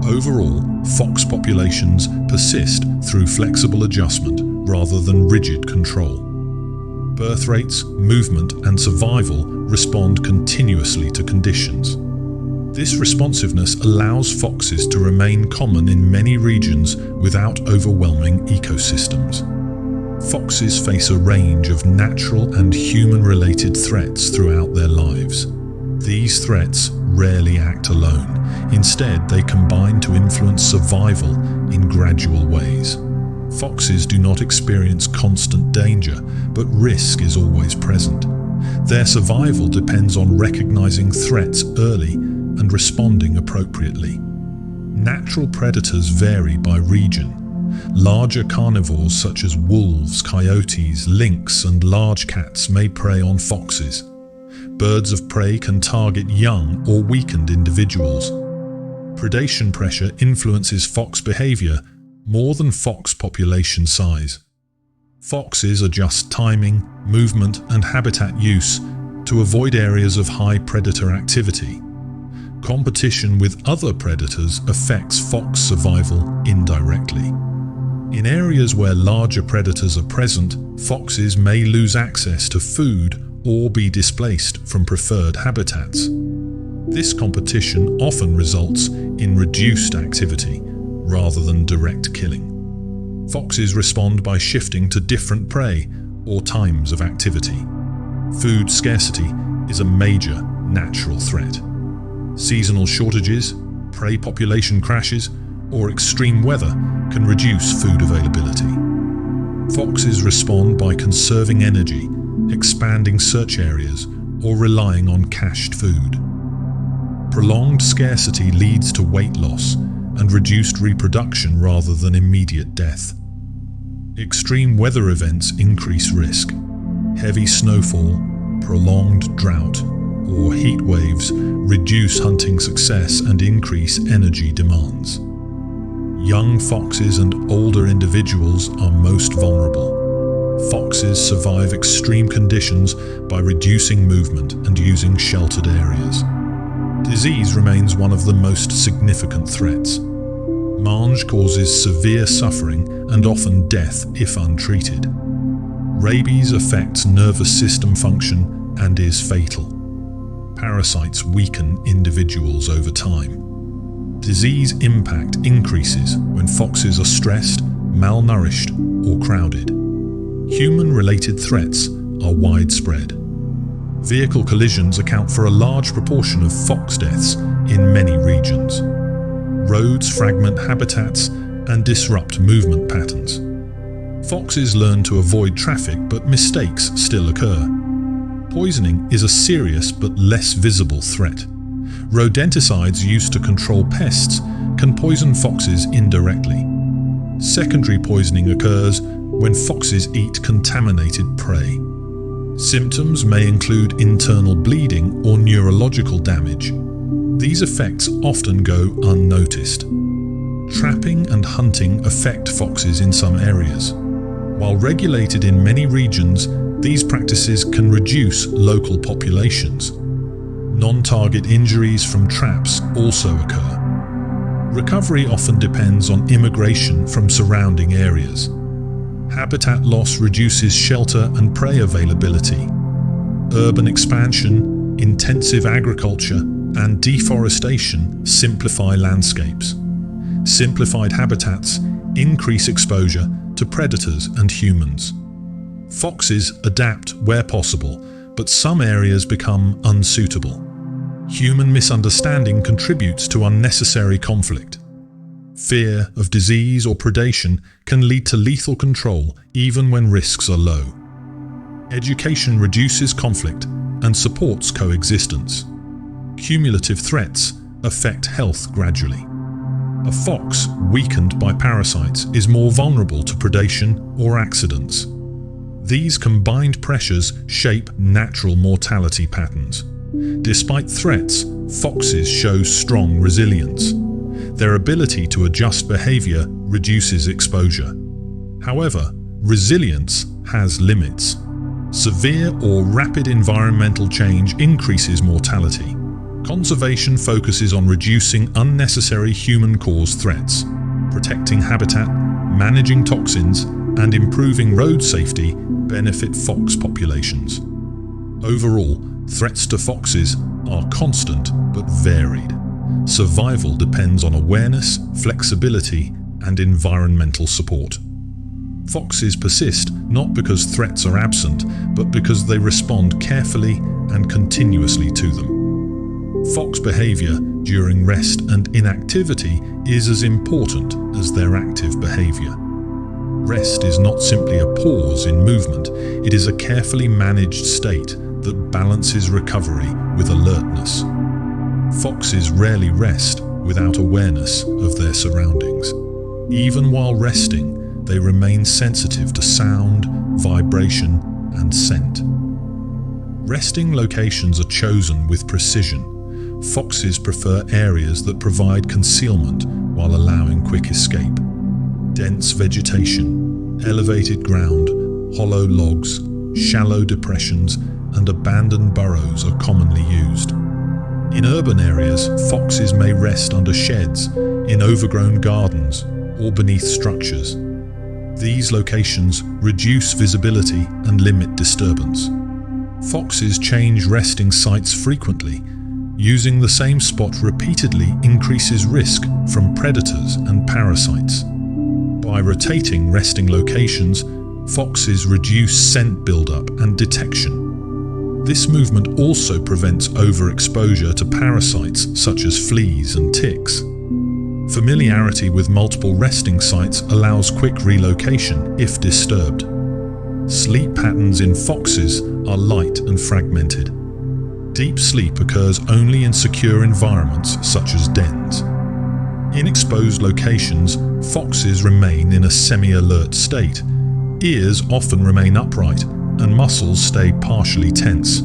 Overall, fox populations persist through flexible adjustment rather than rigid control. Birth rates, movement, and survival respond continuously to conditions. This responsiveness allows foxes to remain common in many regions without overwhelming ecosystems. Foxes face a range of natural and human-related threats throughout their lives. These threats rarely act alone. Instead, they combine to influence survival in gradual ways. Foxes do not experience constant danger, but risk is always present. Their survival depends on recognizing threats early and responding appropriately. Natural predators vary by region. Larger carnivores such as wolves, coyotes, lynx, and large cats may prey on foxes. Birds of prey can target young or weakened individuals. Predation pressure influences fox behavior more than fox population size. Foxes adjust timing, movement, and habitat use to avoid areas of high predator activity. Competition with other predators affects fox survival indirectly. In areas where larger predators are present, foxes may lose access to food or be displaced from preferred habitats. This competition often results in reduced activity rather than direct killing. Foxes respond by shifting to different prey or times of activity. Food scarcity is a major natural threat. Seasonal shortages, prey population crashes, or extreme weather can reduce food availability. Foxes respond by conserving energy, expanding search areas, or relying on cached food. Prolonged scarcity leads to weight loss and reduced reproduction rather than immediate death. Extreme weather events increase risk. Heavy snowfall, prolonged drought, or heat waves reduce hunting success and increase energy demands. Young foxes and older individuals are most vulnerable. Foxes survive extreme conditions by reducing movement and using sheltered areas. Disease remains one of the most significant threats. Mange causes severe suffering and often death if untreated. Rabies affects nervous system function and is fatal. Parasites weaken individuals over time. Disease impact increases when foxes are stressed, malnourished, or crowded. Human-related threats are widespread. Vehicle collisions account for a large proportion of fox deaths in many regions. Roads fragment habitats and disrupt movement patterns. Foxes learn to avoid traffic, but mistakes still occur. Poisoning is a serious but less visible threat. Rodenticides used to control pests can poison foxes indirectly. Secondary poisoning occurs when foxes eat contaminated prey. Symptoms may include internal bleeding or neurological damage. These effects often go unnoticed. Trapping and hunting affect foxes in some areas. While regulated in many regions, these practices can reduce local populations. Non-target injuries from traps also occur. Recovery often depends on immigration from surrounding areas. Habitat loss reduces shelter and prey availability. Urban expansion, intensive agriculture, and deforestation simplify landscapes. Simplified habitats increase exposure to predators and humans. Foxes adapt where possible, but some areas become unsuitable. Human misunderstanding contributes to unnecessary conflict. Fear of disease or predation can lead to lethal control even when risks are low. Education reduces conflict and supports coexistence. Cumulative threats affect health gradually. A fox weakened by parasites is more vulnerable to predation or accidents. These combined pressures shape natural mortality patterns. Despite threats, foxes show strong resilience. Their ability to adjust behavior reduces exposure. However, resilience has limits. Severe or rapid environmental change increases mortality. Conservation focuses on reducing unnecessary human-caused threats, protecting habitat, managing toxins, and improving road safety benefit fox populations. Overall, threats to foxes are constant but varied. Survival depends on awareness, flexibility, and environmental support. Foxes persist not because threats are absent, but because they respond carefully and continuously to them. Fox behavior during rest and inactivity is as important as their active behavior. Rest is not simply a pause in movement, it is a carefully managed state that balances recovery with alertness. Foxes rarely rest without awareness of their surroundings. Even while resting, they remain sensitive to sound, vibration, and scent. Resting locations are chosen with precision. Foxes prefer areas that provide concealment while allowing quick escape. Dense vegetation, elevated ground, hollow logs, shallow depressions, and abandoned burrows are commonly used. In urban areas, foxes may rest under sheds, in overgrown gardens, or beneath structures. These locations reduce visibility and limit disturbance. Foxes change resting sites frequently. Using the same spot repeatedly increases risk from predators and parasites. By rotating resting locations, foxes reduce scent buildup and detection. This movement also prevents overexposure to parasites such as fleas and ticks. Familiarity with multiple resting sites allows quick relocation if disturbed. Sleep patterns in foxes are light and fragmented. Deep sleep occurs only in secure environments such as dens. In exposed locations, foxes remain in a semi-alert state. Ears often remain upright and muscles stay partially tense.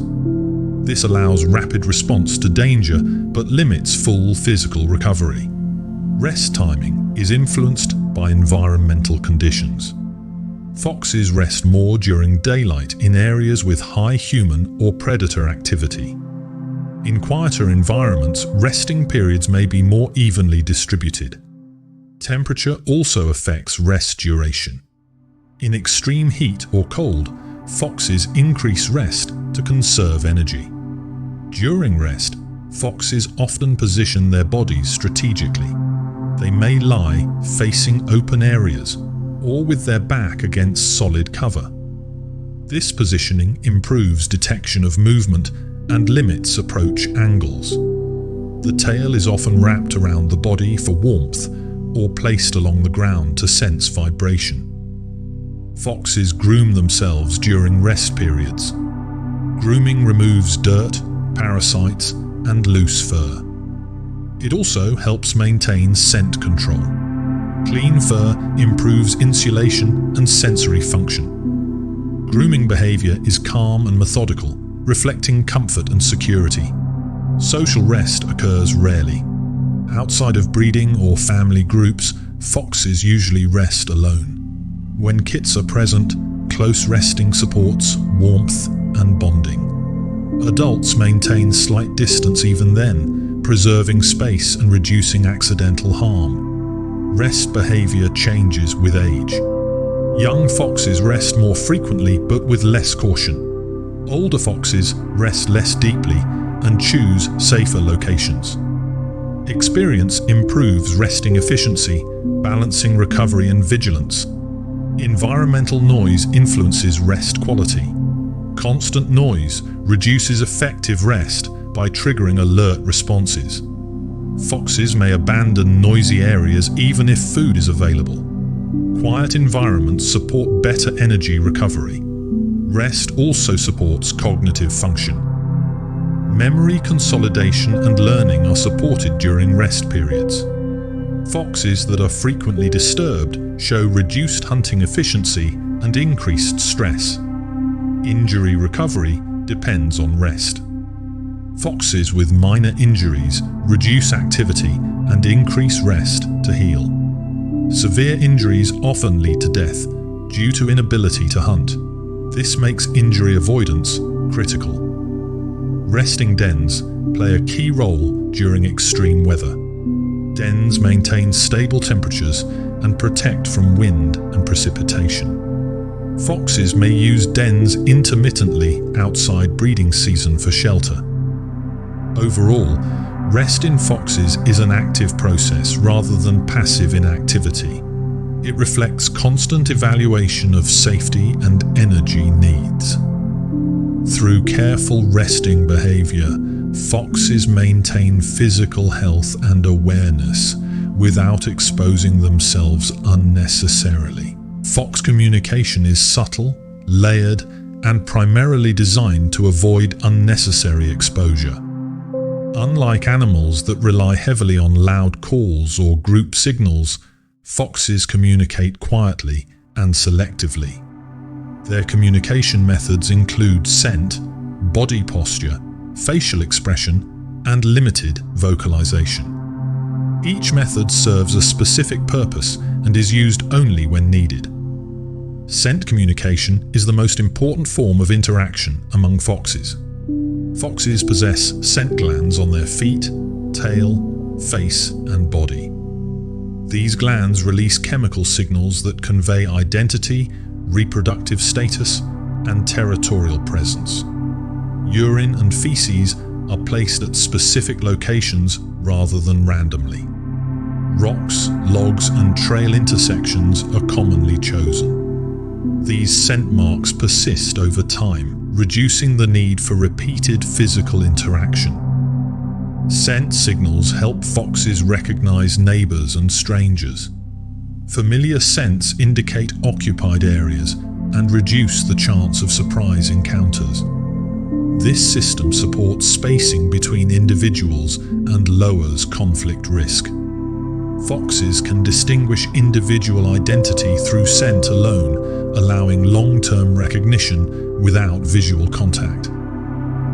This allows rapid response to danger but limits full physical recovery. Rest timing is influenced by environmental conditions. Foxes rest more during daylight in areas with high human or predator activity. In quieter environments, resting periods may be more evenly distributed. Temperature also affects rest duration. In extreme heat or cold, foxes increase rest to conserve energy. During rest, foxes often position their bodies strategically. They may lie facing open areas or with their back against solid cover. This positioning improves detection of movement and limits approach angles. The tail is often wrapped around the body for warmth or placed along the ground to sense vibration. Foxes groom themselves during rest periods. Grooming removes dirt, parasites, and loose fur. It also helps maintain scent control. Clean fur improves insulation and sensory function. Grooming behavior is calm and methodical, reflecting comfort and security. Social rest occurs rarely. Outside of breeding or family groups, foxes usually rest alone. When kits are present, close resting supports warmth and bonding. Adults maintain slight distance even then, preserving space and reducing accidental harm. Rest behavior changes with age. Young foxes rest more frequently but with less caution. Older foxes rest less deeply and choose safer locations. Experience improves resting efficiency, balancing recovery and vigilance. Environmental noise influences rest quality. Constant noise reduces effective rest by triggering alert responses. Foxes may abandon noisy areas even if food is available. Quiet environments support better energy recovery. Rest also supports cognitive function. Memory consolidation and learning are supported during rest periods. Foxes that are frequently disturbed show reduced hunting efficiency and increased stress. Injury recovery depends on rest. Foxes with minor injuries reduce activity and increase rest to heal. Severe injuries often lead to death due to inability to hunt. This makes injury avoidance critical. Resting dens play a key role during extreme weather. Dens maintain stable temperatures and protect from wind and precipitation. Foxes may use dens intermittently outside breeding season for shelter. Overall, rest in foxes is an active process rather than passive inactivity. It reflects constant evaluation of safety and energy needs. Through careful resting behavior, foxes maintain physical health and awareness without exposing themselves unnecessarily. Fox communication is subtle, layered, and primarily designed to avoid unnecessary exposure. Unlike animals that rely heavily on loud calls or group signals, foxes communicate quietly and selectively. Their communication methods include scent, body posture, facial expression, and limited vocalization. Each method serves a specific purpose and is used only when needed. Scent communication is the most important form of interaction among foxes. Foxes possess scent glands on their feet, tail, face, and body. These glands release chemical signals that convey identity, reproductive status, and territorial presence. Urine and feces are placed at specific locations rather than randomly. Rocks, logs, and trail intersections are commonly chosen. These scent marks persist over time, reducing the need for repeated physical interaction. Scent signals help foxes recognize neighbors and strangers. Familiar scents indicate occupied areas and reduce the chance of surprise encounters. This system supports spacing between individuals and lowers conflict risk. Foxes can distinguish individual identity through scent alone, allowing long-term recognition without visual contact.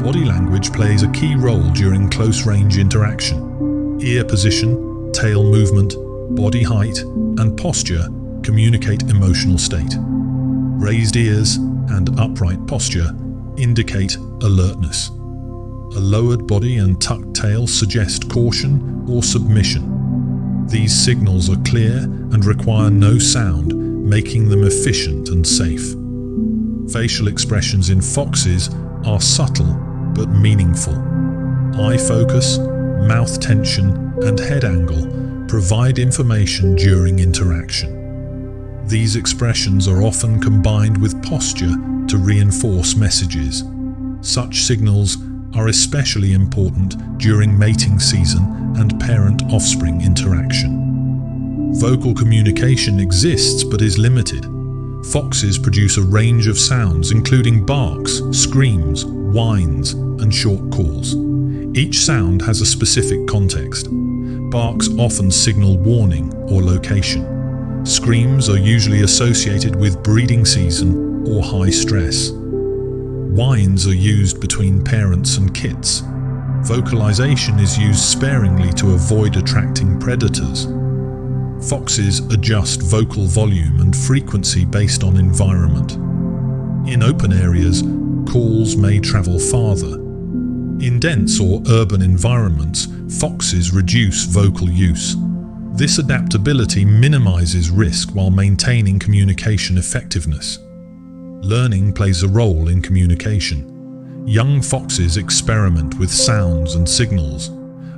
Body language plays a key role during close-range interaction. Ear position, tail movement, body height, and posture communicate emotional state. Raised ears and upright posture indicate alertness. A lowered body and tucked tail suggest caution or submission. These signals are clear and require no sound, making them efficient and safe. Facial expressions in foxes are subtle but meaningful. Eye focus, mouth tension, and head angle provide information during interaction. These expressions are often combined with posture to reinforce messages. Such signals are especially important during mating season and parent-offspring interaction. Vocal communication exists but is limited. Foxes produce a range of sounds including barks, screams, whines, and short calls. Each sound has a specific context. Barks often signal warning or location. Screams are usually associated with breeding season or high stress. Whines are used between parents and kits. Vocalization is used sparingly to avoid attracting predators. Foxes adjust vocal volume and frequency based on environment. In open areas, calls may travel farther. In dense or urban environments, foxes reduce vocal use. This adaptability minimizes risk while maintaining communication effectiveness. Learning plays a role in communication. Young foxes experiment with sounds and signals.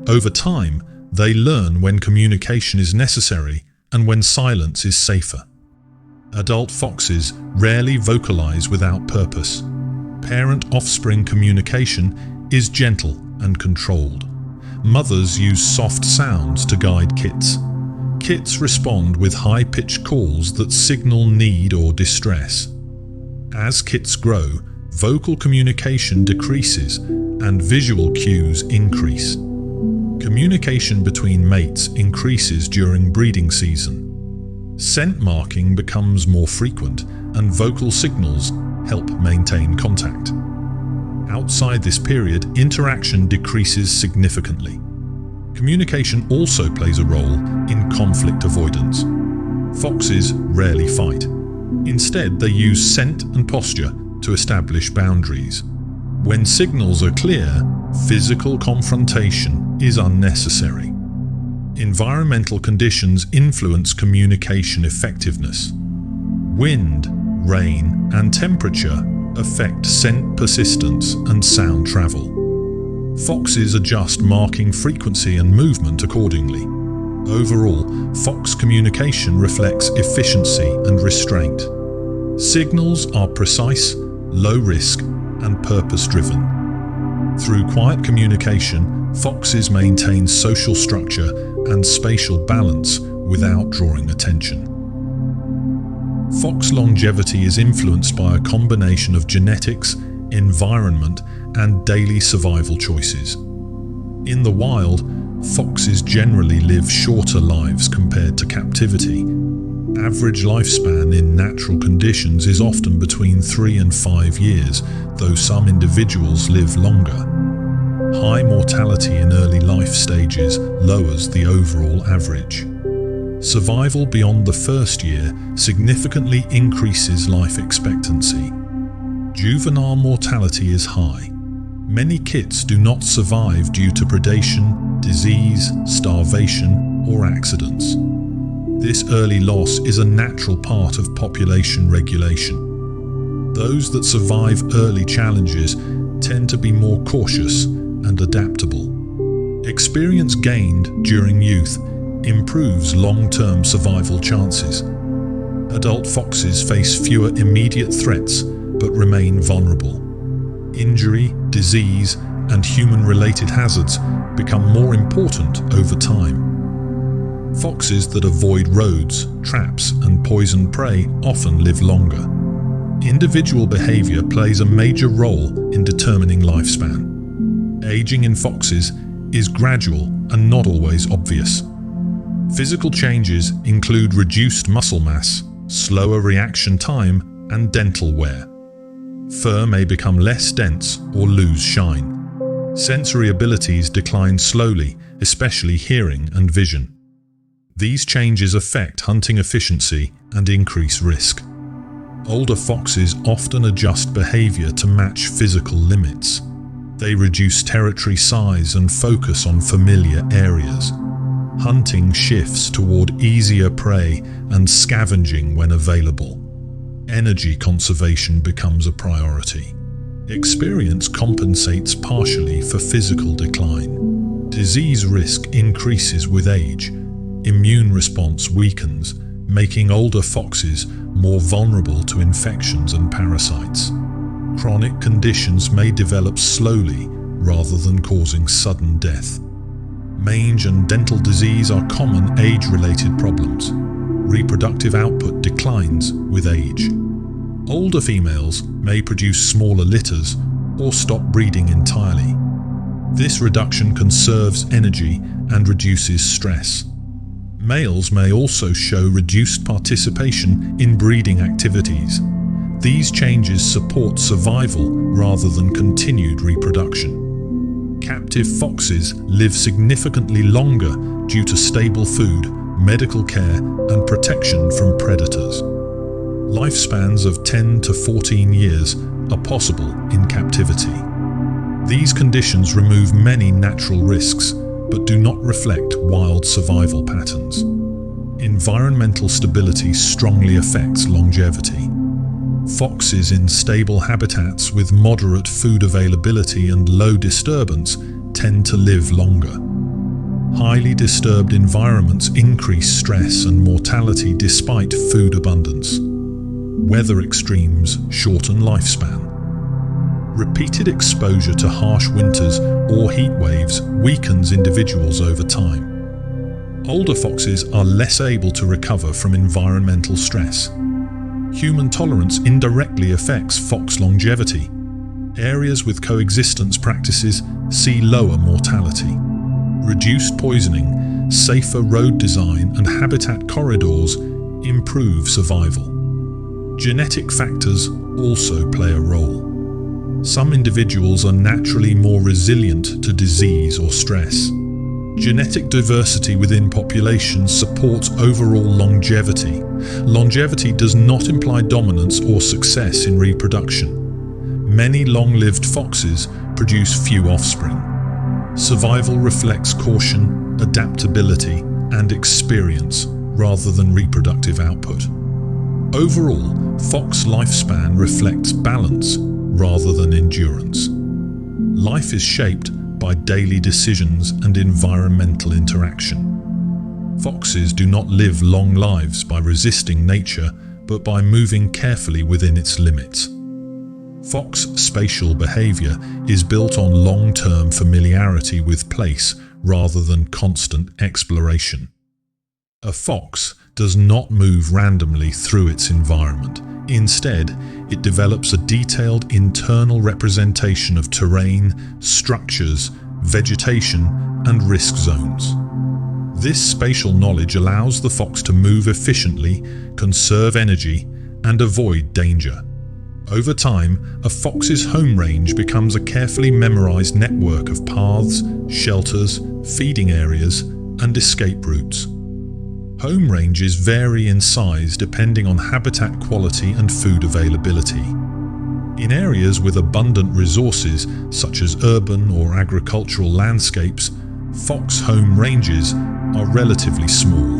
Over time, they learn when communication is necessary and when silence is safer. Adult foxes rarely vocalize without purpose. Parent-offspring communication is gentle and controlled. Mothers use soft sounds to guide kits. Kits respond with high-pitched calls that signal need or distress. As kits grow, vocal communication decreases and visual cues increase. Communication between mates increases during breeding season. Scent marking becomes more frequent and vocal signals help maintain contact. Outside this period, interaction decreases significantly. Communication also plays a role in conflict avoidance. Foxes rarely fight. Instead, they use scent and posture to establish boundaries. When signals are clear, physical confrontation is unnecessary. Environmental conditions influence communication effectiveness. Wind, rain, and temperature affect scent persistence and sound travel. Foxes adjust marking frequency and movement accordingly. Overall, fox communication reflects efficiency and restraint. Signals are precise, low risk, and purpose-driven. Through quiet communication, foxes maintain social structure and spatial balance without drawing attention. Fox longevity is influenced by a combination of genetics, environment, and daily survival choices. In the wild, foxes generally live shorter lives compared to captivity. Average lifespan in natural conditions is often between 3 and 5 years, though some individuals live longer. High mortality in early life stages lowers the overall average. Survival beyond the first year significantly increases life expectancy. Juvenile mortality is high. Many kits do not survive due to predation, disease, starvation, or accidents. This early loss is a natural part of population regulation. Those that survive early challenges tend to be more cautious and adaptable. Experience gained during youth improves long-term survival chances. Adult foxes face fewer immediate threats but remain vulnerable. Injury, disease, and human-related hazards become more important over time. Foxes that avoid roads, traps, and poisoned prey often live longer. Individual behavior plays a major role in determining lifespan. Aging in foxes is gradual and not always obvious. Physical changes include reduced muscle mass, slower reaction time, and dental wear. Fur may become less dense or lose shine. Sensory abilities decline slowly, especially hearing and vision. These changes affect hunting efficiency and increase risk. Older foxes often adjust behavior to match physical limits. They reduce territory size and focus on familiar areas. Hunting shifts toward easier prey and scavenging when available. Energy conservation becomes a priority. Experience compensates partially for physical decline. Disease risk increases with age. Immune response weakens, making older foxes more vulnerable to infections and parasites. Chronic conditions may develop slowly rather than causing sudden death. Mange and dental disease are common age-related problems. Reproductive output declines with age. Older females may produce smaller litters or stop breeding entirely. This reduction conserves energy and reduces stress. Males may also show reduced participation in breeding activities. These changes support survival rather than continued reproduction. Captive foxes live significantly longer due to stable food, medical care, and protection from predators. Lifespans of 10 to 14 years are possible in captivity. These conditions remove many natural risks, but do not reflect wild survival patterns. Environmental stability strongly affects longevity. Foxes in stable habitats with moderate food availability and low disturbance tend to live longer. Highly disturbed environments increase stress and mortality despite food abundance. Weather extremes shorten lifespan. Repeated exposure to harsh winters or heat waves weakens individuals over time. Older foxes are less able to recover from environmental stress. Human tolerance indirectly affects fox longevity. Areas with coexistence practices see lower mortality. Reduced poisoning, safer road design, and habitat corridors improve survival. Genetic factors also play a role. Some individuals are naturally more resilient to disease or stress. Genetic diversity within populations supports overall longevity. Longevity does not imply dominance or success in reproduction. Many long-lived foxes produce few offspring. Survival reflects caution, adaptability, and experience rather than reproductive output. Overall, fox lifespan reflects balance rather than endurance. Life is shaped by daily decisions and environmental interaction. Foxes do not live long lives by resisting nature, but by moving carefully within its limits. Fox spatial behavior is built on long-term familiarity with place rather than constant exploration. A fox does not move randomly through its environment. Instead, it develops a detailed internal representation of terrain, structures, vegetation, and risk zones. This spatial knowledge allows the fox to move efficiently, conserve energy, and avoid danger. Over time, a fox's home range becomes a carefully memorized network of paths, shelters, feeding areas, and escape routes. Home ranges vary in size depending on habitat quality and food availability. In areas with abundant resources, such as urban or agricultural landscapes, fox home ranges are relatively small.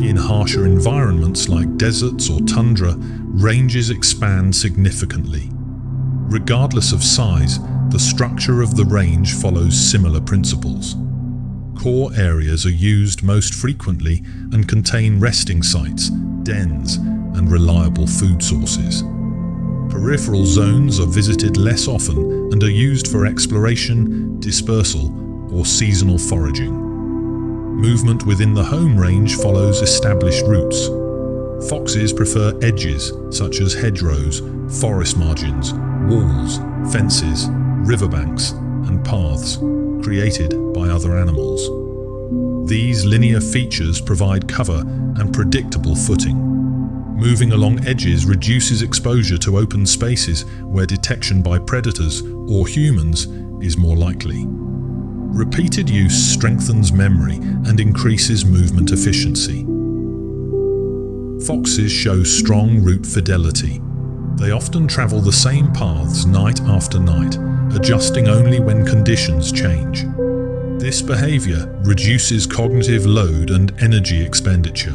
In harsher environments like deserts or tundra, ranges expand significantly. Regardless of size, the structure of the range follows similar principles. Core areas are used most frequently and contain resting sites, dens, and reliable food sources. Peripheral zones are visited less often and are used for exploration, dispersal, or seasonal foraging. Movement within the home range follows established routes. Foxes prefer edges such as hedgerows, forest margins, walls, fences, riverbanks, and paths created by other animals. These linear features provide cover and predictable footing. Moving along edges reduces exposure to open spaces where detection by predators or humans is more likely. Repeated use strengthens memory and increases movement efficiency. Foxes show strong route fidelity. They often travel the same paths night after night, adjusting only when conditions change. This behavior reduces cognitive load and energy expenditure.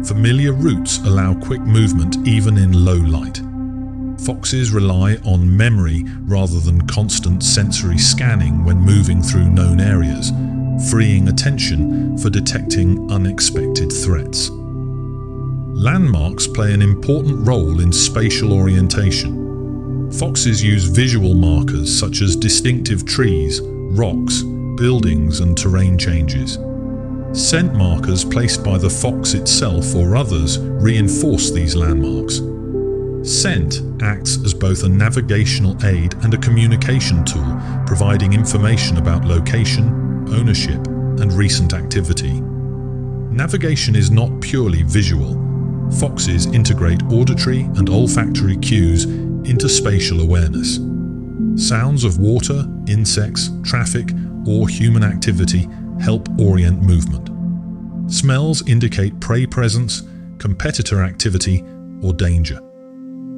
Familiar routes allow quick movement even in low light. Foxes rely on memory rather than constant sensory scanning when moving through known areas, freeing attention for detecting unexpected threats. Landmarks play an important role in spatial orientation. Foxes use visual markers such as distinctive trees, rocks, buildings, and terrain changes. Scent markers placed by the fox itself or others reinforce these landmarks. Scent acts as both a navigational aid and a communication tool, providing information about location, ownership, and recent activity. Navigation is not purely visual. Foxes integrate auditory and olfactory cues into spatial awareness. Sounds of water, insects, traffic, or human activity help orient movement. Smells indicate prey presence, competitor activity, or danger.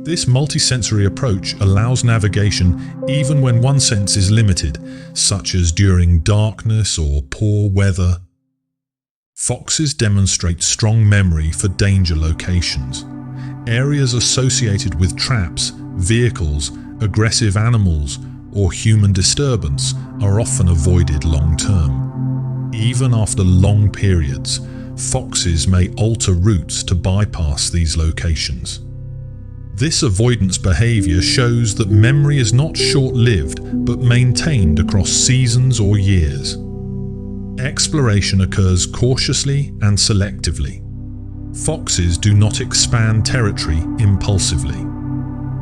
This multisensory approach allows navigation even when one sense is limited, such as during darkness or poor weather. Foxes demonstrate strong memory for danger locations. Areas associated with traps, vehicles, aggressive animals, or human disturbance are often avoided long-term. Even after long periods, foxes may alter routes to bypass these locations. This avoidance behavior shows that memory is not short-lived but maintained across seasons or years. Exploration occurs cautiously and selectively. Foxes do not expand territory impulsively.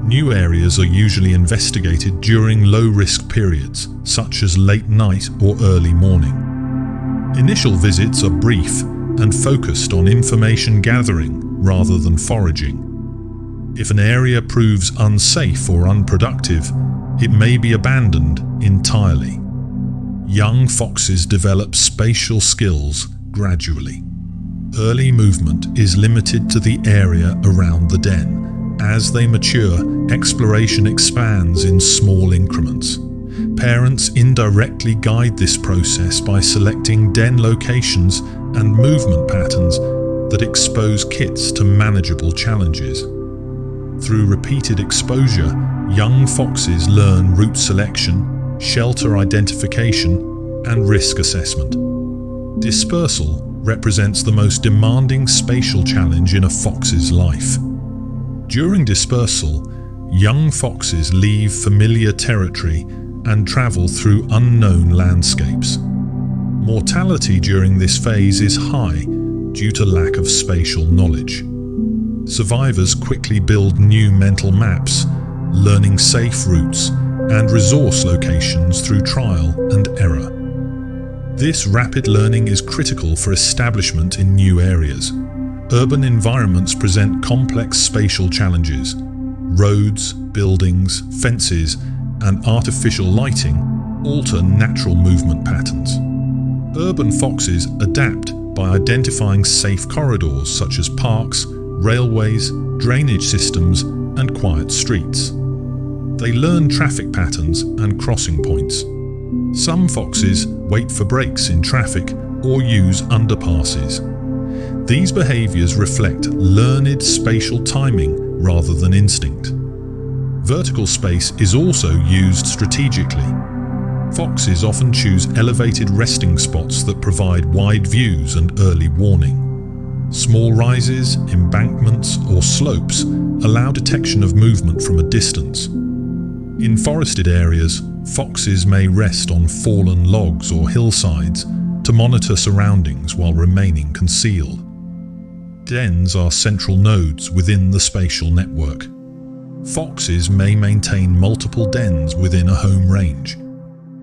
New areas are usually investigated during low-risk periods, such as late night or early morning. Initial visits are brief and focused on information gathering rather than foraging. If an area proves unsafe or unproductive, it may be abandoned entirely. Young foxes develop spatial skills gradually. Early movement is limited to the area around the den. As they mature, exploration expands in small increments. Parents indirectly guide this process by selecting den locations and movement patterns that expose kits to manageable challenges. Through repeated exposure, young foxes learn route selection, shelter identification, and risk assessment. Dispersal represents the most demanding spatial challenge in a fox's life. During dispersal, young foxes leave familiar territory and travel through unknown landscapes. Mortality during this phase is high due to lack of spatial knowledge. Survivors quickly build new mental maps, learning safe routes and resource locations through trial and error. This rapid learning is critical for establishment in new areas. Urban environments present complex spatial challenges. Roads, buildings, fences, and artificial lighting alter natural movement patterns. Urban foxes adapt by identifying safe corridors such as parks, railways, drainage systems, and quiet streets. They learn traffic patterns and crossing points. Some foxes wait for breaks in traffic or use underpasses. These behaviors reflect learned spatial timing rather than instinct. Vertical space is also used strategically. Foxes often choose elevated resting spots that provide wide views and early warning. Small rises, embankments, or slopes allow detection of movement from a distance. In forested areas, foxes may rest on fallen logs or hillsides to monitor surroundings while remaining concealed. Dens are central nodes within the spatial network. Foxes may maintain multiple dens within a home range.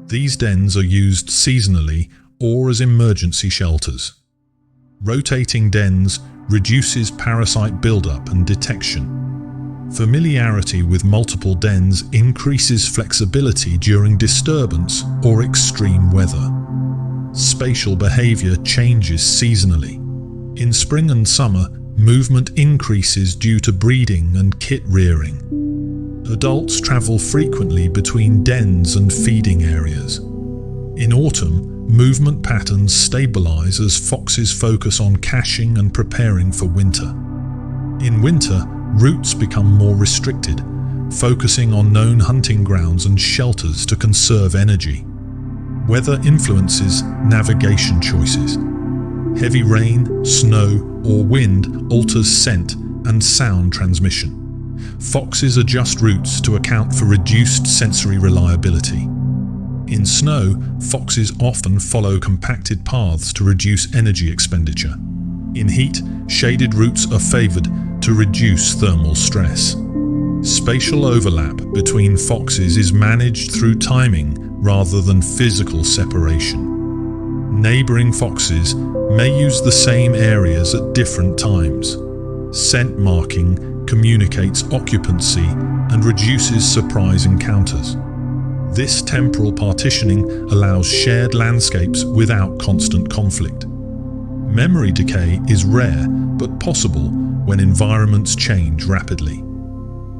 These dens are used seasonally or as emergency shelters. Rotating dens reduces parasite buildup and detection. Familiarity with multiple dens increases flexibility during disturbance or extreme weather. Spatial behavior changes seasonally. In spring and summer, movement increases due to breeding and kit rearing. Adults travel frequently between dens and feeding areas. In autumn, movement patterns stabilize as foxes focus on caching and preparing for winter. In winter, routes become more restricted, focusing on known hunting grounds and shelters to conserve energy. Weather influences navigation choices. Heavy rain, snow, or wind alters scent and sound transmission. Foxes adjust routes to account for reduced sensory reliability. In snow, foxes often follow compacted paths to reduce energy expenditure. In heat, shaded routes are favored to reduce thermal stress. Spatial overlap between foxes is managed through timing rather than physical separation. Neighboring foxes may use the same areas at different times. Scent marking communicates occupancy and reduces surprise encounters. This temporal partitioning allows shared landscapes without constant conflict. Memory decay is rare but possible when environments change rapidly.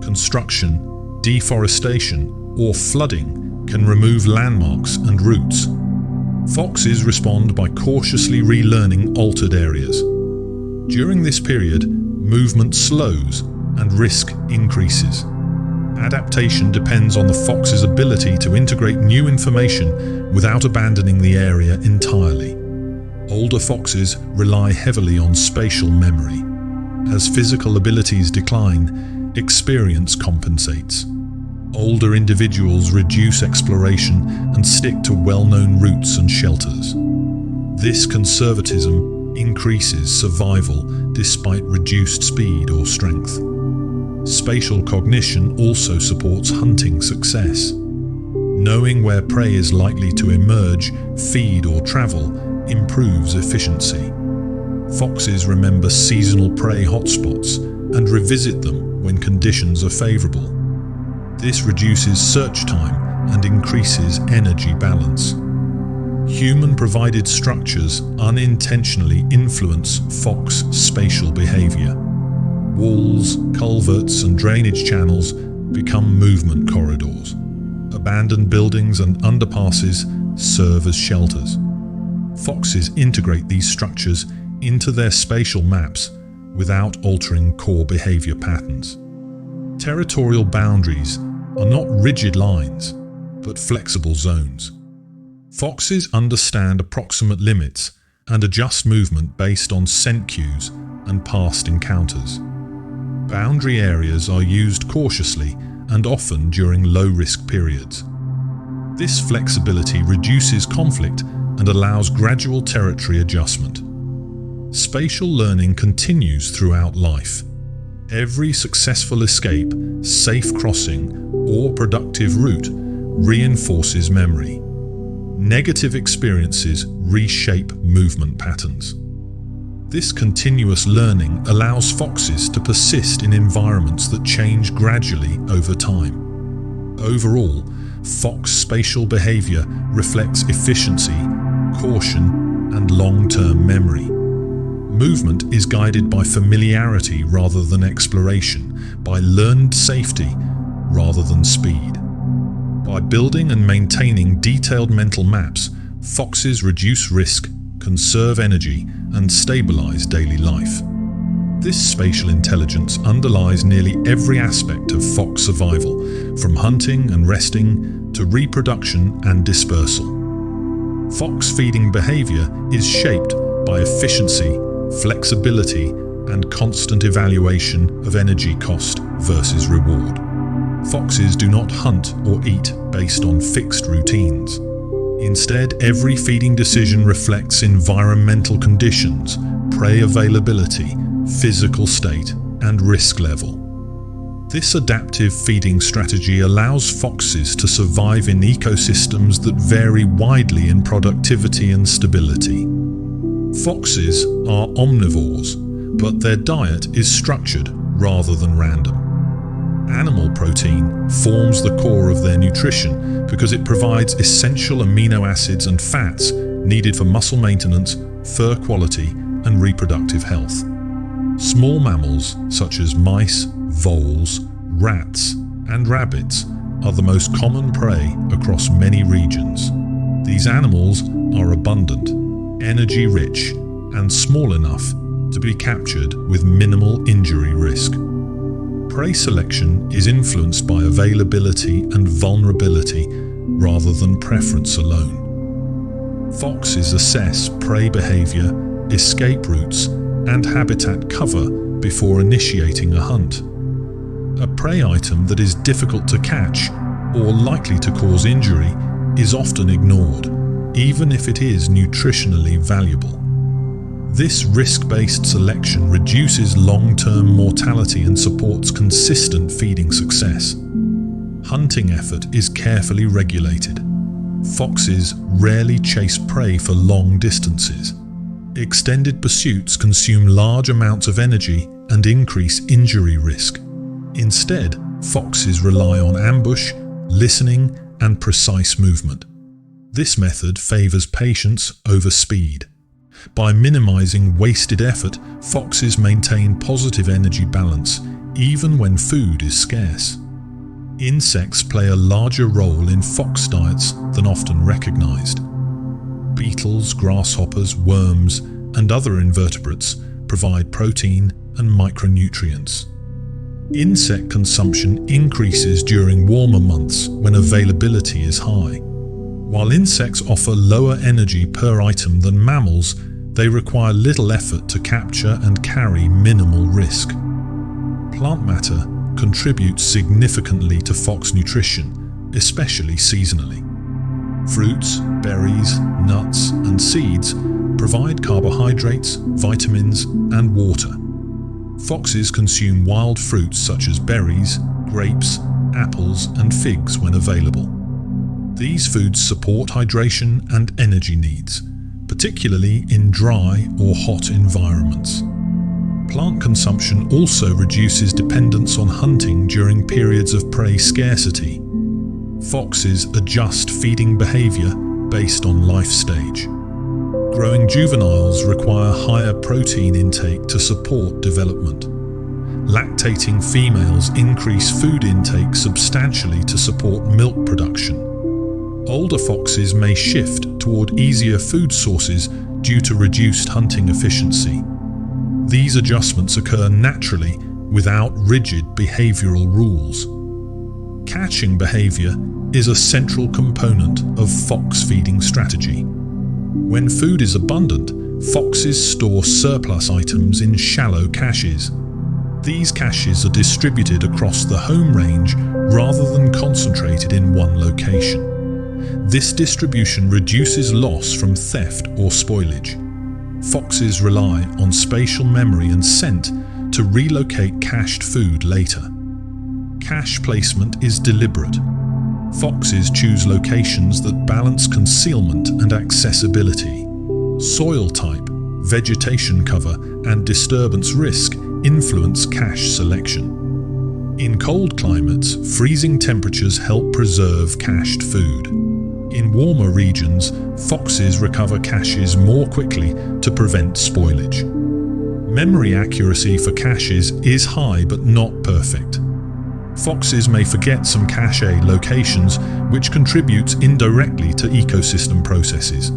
Construction, deforestation, or flooding can remove landmarks and routes. Foxes respond by cautiously relearning altered areas. During this period, movement slows and risk increases. Adaptation depends on the fox's ability to integrate new information without abandoning the area entirely. Older foxes rely heavily on spatial memory. As physical abilities decline, experience compensates. Older individuals reduce exploration and stick to well-known routes and shelters. This conservatism increases survival despite reduced speed or strength. Spatial cognition also supports hunting success. Knowing where prey is likely to emerge, feed, or travel improves efficiency. Foxes remember seasonal prey hotspots and revisit them when conditions are favorable. This reduces search time and increases energy balance. Human-provided structures unintentionally influence fox spatial behavior. Walls, culverts, and drainage channels become movement corridors. Abandoned buildings and underpasses serve as shelters. Foxes integrate these structures into their spatial maps without altering core behavior patterns. Territorial boundaries are not rigid lines, but flexible zones. Foxes understand approximate limits and adjust movement based on scent cues and past encounters. Boundary areas are used cautiously and often during low-risk periods. This flexibility reduces conflict and allows gradual territory adjustment. Spatial learning continues throughout life. Every successful escape, safe crossing, or productive route reinforces memory. Negative experiences reshape movement patterns. This continuous learning allows foxes to persist in environments that change gradually over time. Overall, fox spatial behavior reflects efficiency, caution, and long-term memory. Movement is guided by familiarity rather than exploration, by learned safety rather than speed. By building and maintaining detailed mental maps, foxes reduce risk, conserve energy, and stabilize daily life. This spatial intelligence underlies nearly every aspect of fox survival, from hunting and resting to reproduction and dispersal. Fox feeding behavior is shaped by efficiency, flexibility, and constant evaluation of energy cost versus reward. Foxes do not hunt or eat based on fixed routines. Instead, every feeding decision reflects environmental conditions, prey availability, physical state, and risk level. This adaptive feeding strategy allows foxes to survive in ecosystems that vary widely in productivity and stability. Foxes are omnivores, but their diet is structured rather than random. Animal protein forms the core of their nutrition because it provides essential amino acids and fats needed for muscle maintenance, fur quality, and reproductive health. Small mammals such as mice, voles, rats, and rabbits are the most common prey across many regions. These animals are abundant, energy-rich, and small enough to be captured with minimal injury risk. Prey selection is influenced by availability and vulnerability rather than preference alone. Foxes assess prey behavior, escape routes, and habitat cover before initiating a hunt. A prey item that is difficult to catch or likely to cause injury is often ignored, even if it is nutritionally valuable. This risk-based selection reduces long-term mortality and supports consistent feeding success. Hunting effort is carefully regulated. Foxes rarely chase prey for long distances. Extended pursuits consume large amounts of energy and increase injury risk. Instead, foxes rely on ambush, listening, and precise movement. This method favors patience over speed. By minimizing wasted effort, foxes maintain positive energy balance even when food is scarce. Insects play a larger role in fox diets than often recognized. Beetles, grasshoppers, worms, and other invertebrates provide protein and micronutrients. Insect consumption increases during warmer months when availability is high. While insects offer lower energy per item than mammals, they require little effort to capture and carry minimal risk. Plant matter contributes significantly to fox nutrition, especially seasonally. Fruits, berries, nuts, and seeds provide carbohydrates, vitamins, and water. Foxes consume wild fruits such as berries, grapes, apples, and figs when available. These foods support hydration and energy needs, particularly in dry or hot environments. Plant consumption also reduces dependence on hunting during periods of prey scarcity. Foxes adjust feeding behavior based on life stage. Growing juveniles require higher protein intake to support development. Lactating females increase food intake substantially to support milk production. Older foxes may shift toward easier food sources due to reduced hunting efficiency. These adjustments occur naturally without rigid behavioral rules. Catching behavior is a central component of fox feeding strategy. When food is abundant, foxes store surplus items in shallow caches. These caches are distributed across the home range rather than concentrated in one location. This distribution reduces loss from theft or spoilage. Foxes rely on spatial memory and scent to relocate cached food later. Cache placement is deliberate. Foxes choose locations that balance concealment and accessibility. Soil type, vegetation cover, and disturbance risk influence cache selection. In cold climates, freezing temperatures help preserve cached food. In warmer regions, foxes recover caches more quickly to prevent spoilage. Memory accuracy for caches is high but not perfect. Foxes may forget some cache locations, which contributes indirectly to ecosystem processes.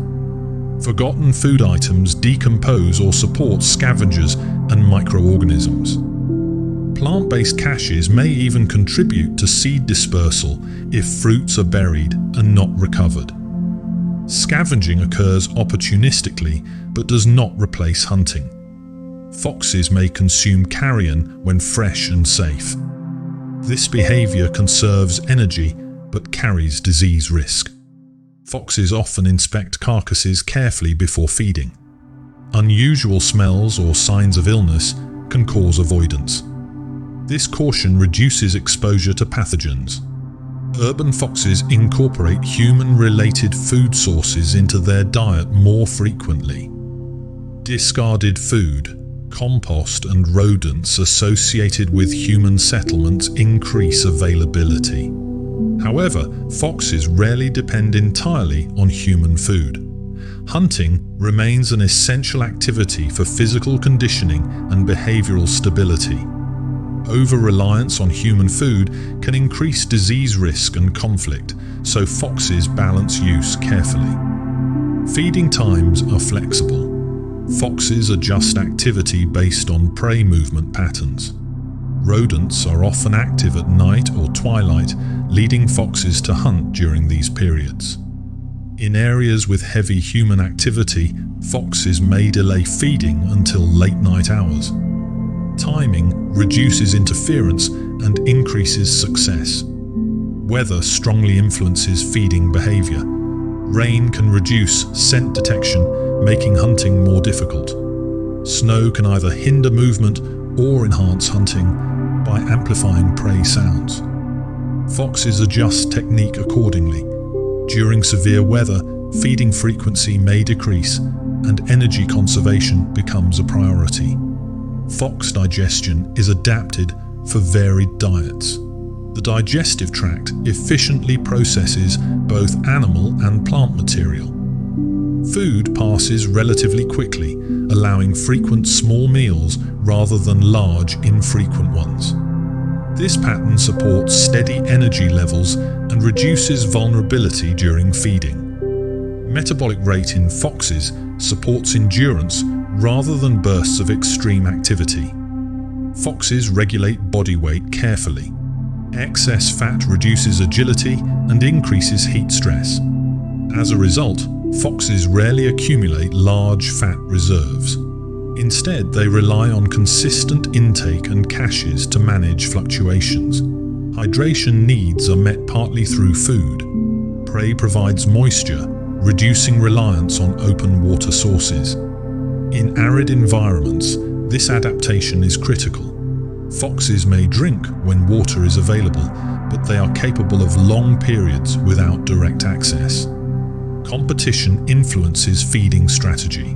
Forgotten food items decompose or support scavengers and microorganisms. Plant-based caches may even contribute to seed dispersal if fruits are buried and not recovered. Scavenging occurs opportunistically but does not replace hunting. Foxes may consume carrion when fresh and safe. This behavior conserves energy but carries disease risk. Foxes often inspect carcasses carefully before feeding. Unusual smells or signs of illness can cause avoidance. This caution reduces exposure to pathogens. Urban foxes incorporate human-related food sources into their diet more frequently. Discarded food, compost, and rodents associated with human settlements increase availability. However, foxes rarely depend entirely on human food. Hunting remains an essential activity for physical conditioning and behavioral stability. Over-reliance on human food can increase disease risk and conflict, so foxes balance use carefully. Feeding times are flexible. Foxes adjust activity based on prey movement patterns. Rodents are often active at night or twilight, leading foxes to hunt during these periods. In areas with heavy human activity, foxes may delay feeding until late night hours. Timing reduces interference and increases success. Weather strongly influences feeding behavior. Rain can reduce scent detection, making hunting more difficult. Snow can either hinder movement or enhance hunting by amplifying prey sounds. Foxes adjust technique accordingly. During severe weather, feeding frequency may decrease and energy conservation becomes a priority. Fox digestion is adapted for varied diets. The digestive tract efficiently processes both animal and plant material. Food passes relatively quickly, allowing frequent small meals rather than large, infrequent ones. This pattern supports steady energy levels and reduces vulnerability during feeding. Metabolic rate in foxes supports endurance rather than bursts of extreme activity. Foxes regulate body weight carefully. Excess fat reduces agility and increases heat stress. As a result, foxes rarely accumulate large fat reserves. Instead, they rely on consistent intake and caches to manage fluctuations. Hydration needs are met partly through food. Prey provides moisture, reducing reliance on open water sources. In arid environments, this adaptation is critical. Foxes may drink when water is available, but they are capable of long periods without direct access. Competition influences feeding strategy.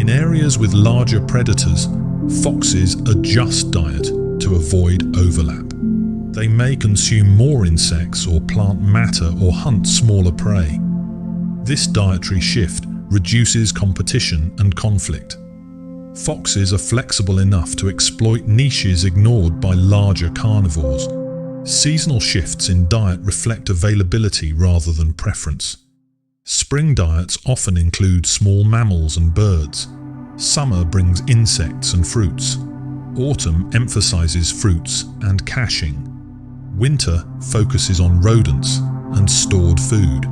In areas with larger predators, foxes adjust diet to avoid overlap. They may consume more insects or plant matter or hunt smaller prey. This dietary shift reduces competition and conflict. Foxes are flexible enough to exploit niches ignored by larger carnivores. Seasonal shifts in diet reflect availability rather than preference. Spring diets often include small mammals and birds. Summer brings insects and fruits. Autumn emphasizes fruits and caching. Winter focuses on rodents and stored food.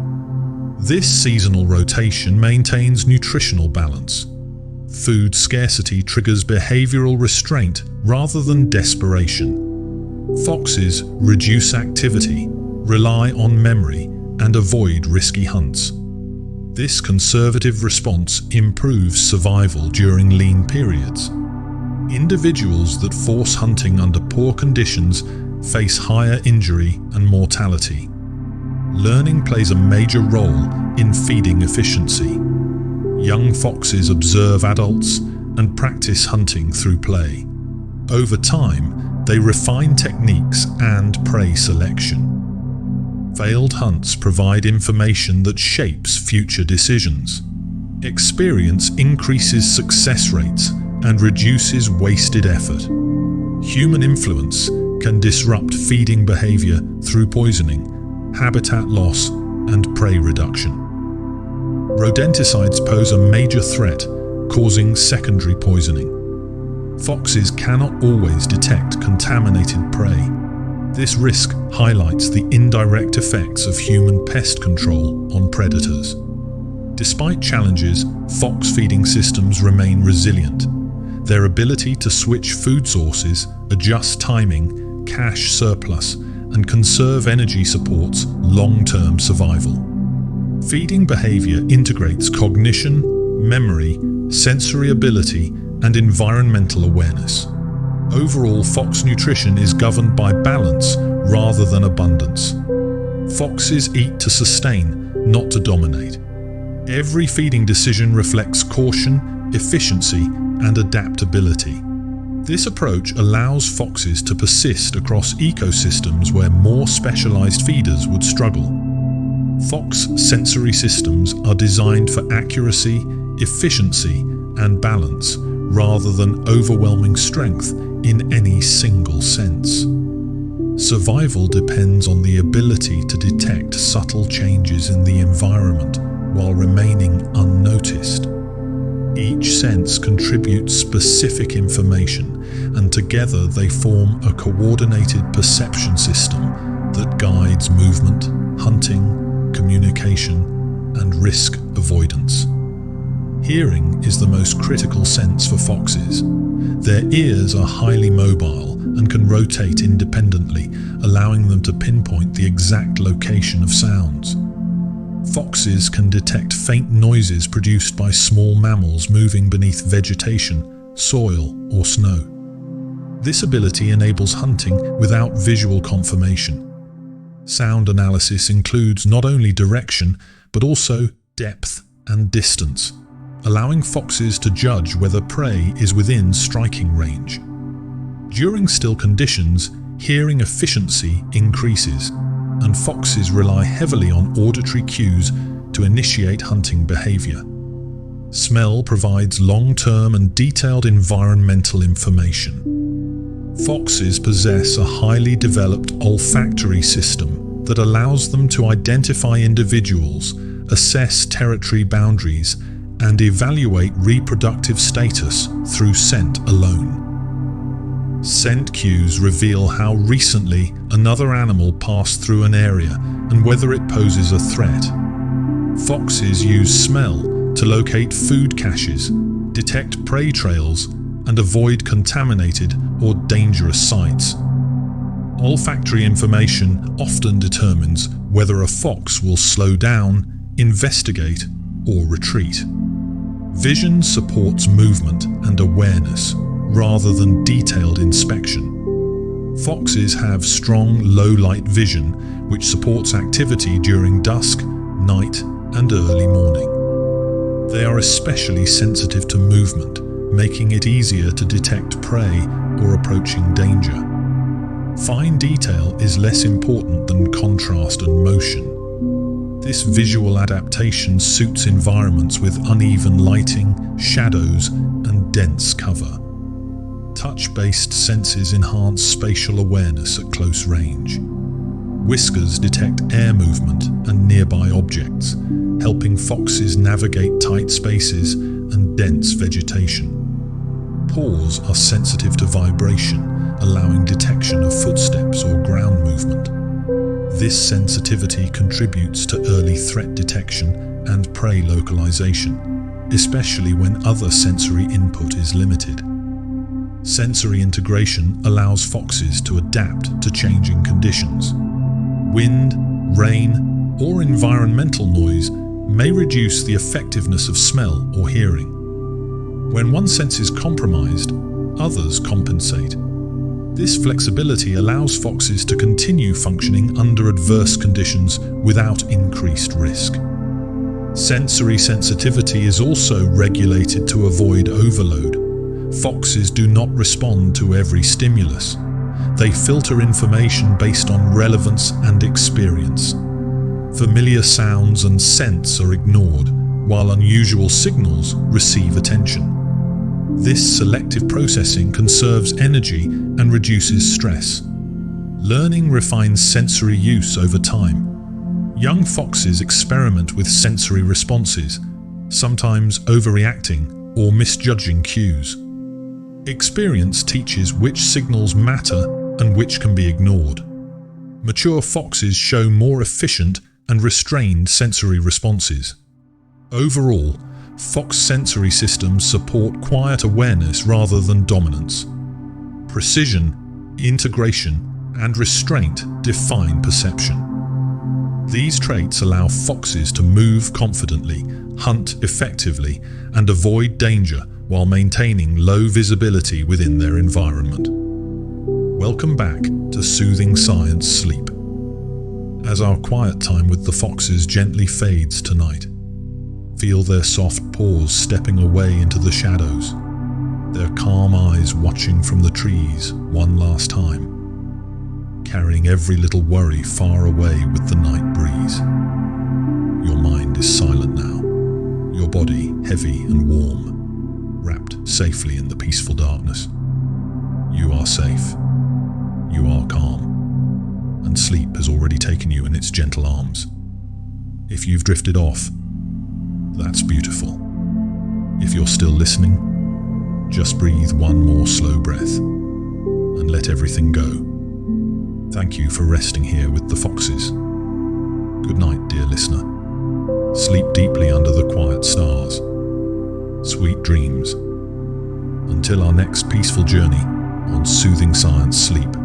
This seasonal rotation maintains nutritional balance. Food scarcity triggers behavioral restraint rather than desperation. Foxes reduce activity, rely on memory, and avoid risky hunts. This conservative response improves survival during lean periods. Individuals that force hunting under poor conditions face higher injury and mortality. Learning plays a major role in feeding efficiency. Young foxes observe adults and practice hunting through play. Over time, they refine techniques and prey selection. Failed hunts provide information that shapes future decisions. Experience increases success rates and reduces wasted effort. Human influence can disrupt feeding behavior through poisoning, habitat loss, and prey reduction. Rodenticides pose a major threat, causing secondary poisoning. Foxes cannot always detect contaminated prey. This risk highlights the indirect effects of human pest control on predators. Despite challenges, fox feeding systems remain resilient. Their ability to switch food sources, adjust timing, cache surplus, and conserve energy supports long-term survival. Feeding behavior integrates cognition, memory, sensory ability, and environmental awareness. Overall, fox nutrition is governed by balance rather than abundance. Foxes eat to sustain, not to dominate. Every feeding decision reflects caution, efficiency, and adaptability. This approach allows foxes to persist across ecosystems where more specialized feeders would struggle. Fox sensory systems are designed for accuracy, efficiency, and balance, rather than overwhelming strength in any single sense. Survival depends on the ability to detect subtle changes in the environment while remaining unnoticed. Each sense contributes specific information, and together they form a coordinated perception system that guides movement, hunting, communication, and risk avoidance. Hearing is the most critical sense for foxes. Their ears are highly mobile and can rotate independently, allowing them to pinpoint the exact location of sounds. Foxes can detect faint noises produced by small mammals moving beneath vegetation, soil, or snow. This ability enables hunting without visual confirmation. Sound analysis includes not only direction, but also depth and distance, allowing foxes to judge whether prey is within striking range. During still conditions, hearing efficiency increases, and foxes rely heavily on auditory cues to initiate hunting behavior. Smell provides long-term and detailed environmental information. Foxes possess a highly developed olfactory system that allows them to identify individuals, assess territory boundaries, and evaluate reproductive status through scent alone. Scent cues reveal how recently another animal passed through an area and whether it poses a threat. Foxes use smell to locate food caches, detect prey trails, and avoid contaminated or dangerous sites. Olfactory information often determines whether a fox will slow down, investigate, or retreat. Vision supports movement and awareness, rather than detailed inspection. Foxes have strong low-light vision, which supports activity during dusk, night, and early morning. They are especially sensitive to movement, making it easier to detect prey or approaching danger. Fine detail is less important than contrast and motion. This visual adaptation suits environments with uneven lighting, shadows, and dense cover. Touch-based senses enhance spatial awareness at close range. Whiskers detect air movement and nearby objects, helping foxes navigate tight spaces and dense vegetation. Paws are sensitive to vibration, allowing detection of footsteps or ground movement. This sensitivity contributes to early threat detection and prey localization, especially when other sensory input is limited. Sensory integration allows foxes to adapt to changing conditions. Wind, rain, or environmental noise may reduce the effectiveness of smell or hearing. When one sense is compromised, others compensate. This flexibility allows foxes to continue functioning under adverse conditions without increased risk. Sensory sensitivity is also regulated to avoid overload. Foxes do not respond to every stimulus. They filter information based on relevance and experience. Familiar sounds and scents are ignored, while unusual signals receive attention. This selective processing conserves energy and reduces stress. Learning refines sensory use over time. Young foxes experiment with sensory responses, sometimes overreacting or misjudging cues. Experience teaches which signals matter and which can be ignored. Mature foxes show more efficient and restrained sensory responses. Overall, fox sensory systems support quiet awareness rather than dominance. Precision, integration, and restraint define perception. These traits allow foxes to move confidently, hunt effectively, and avoid danger while maintaining low visibility within their environment. Welcome back to Soothing Science Sleep. As our quiet time with the foxes gently fades tonight, feel their soft paws stepping away into the shadows, their calm eyes watching from the trees one last time, carrying every little worry far away with the night breeze. Your mind is silent now, your body heavy and warm, wrapped safely in the peaceful darkness. You are safe, you are calm, and sleep has already taken you in its gentle arms. If you've drifted off, that's beautiful. If you're still listening, just breathe one more slow breath and let everything go. Thank you for resting here with the foxes. Good night, dear listener. Sleep deeply under the quiet stars. Sweet dreams. Until our next peaceful journey on Soothing Science Sleep.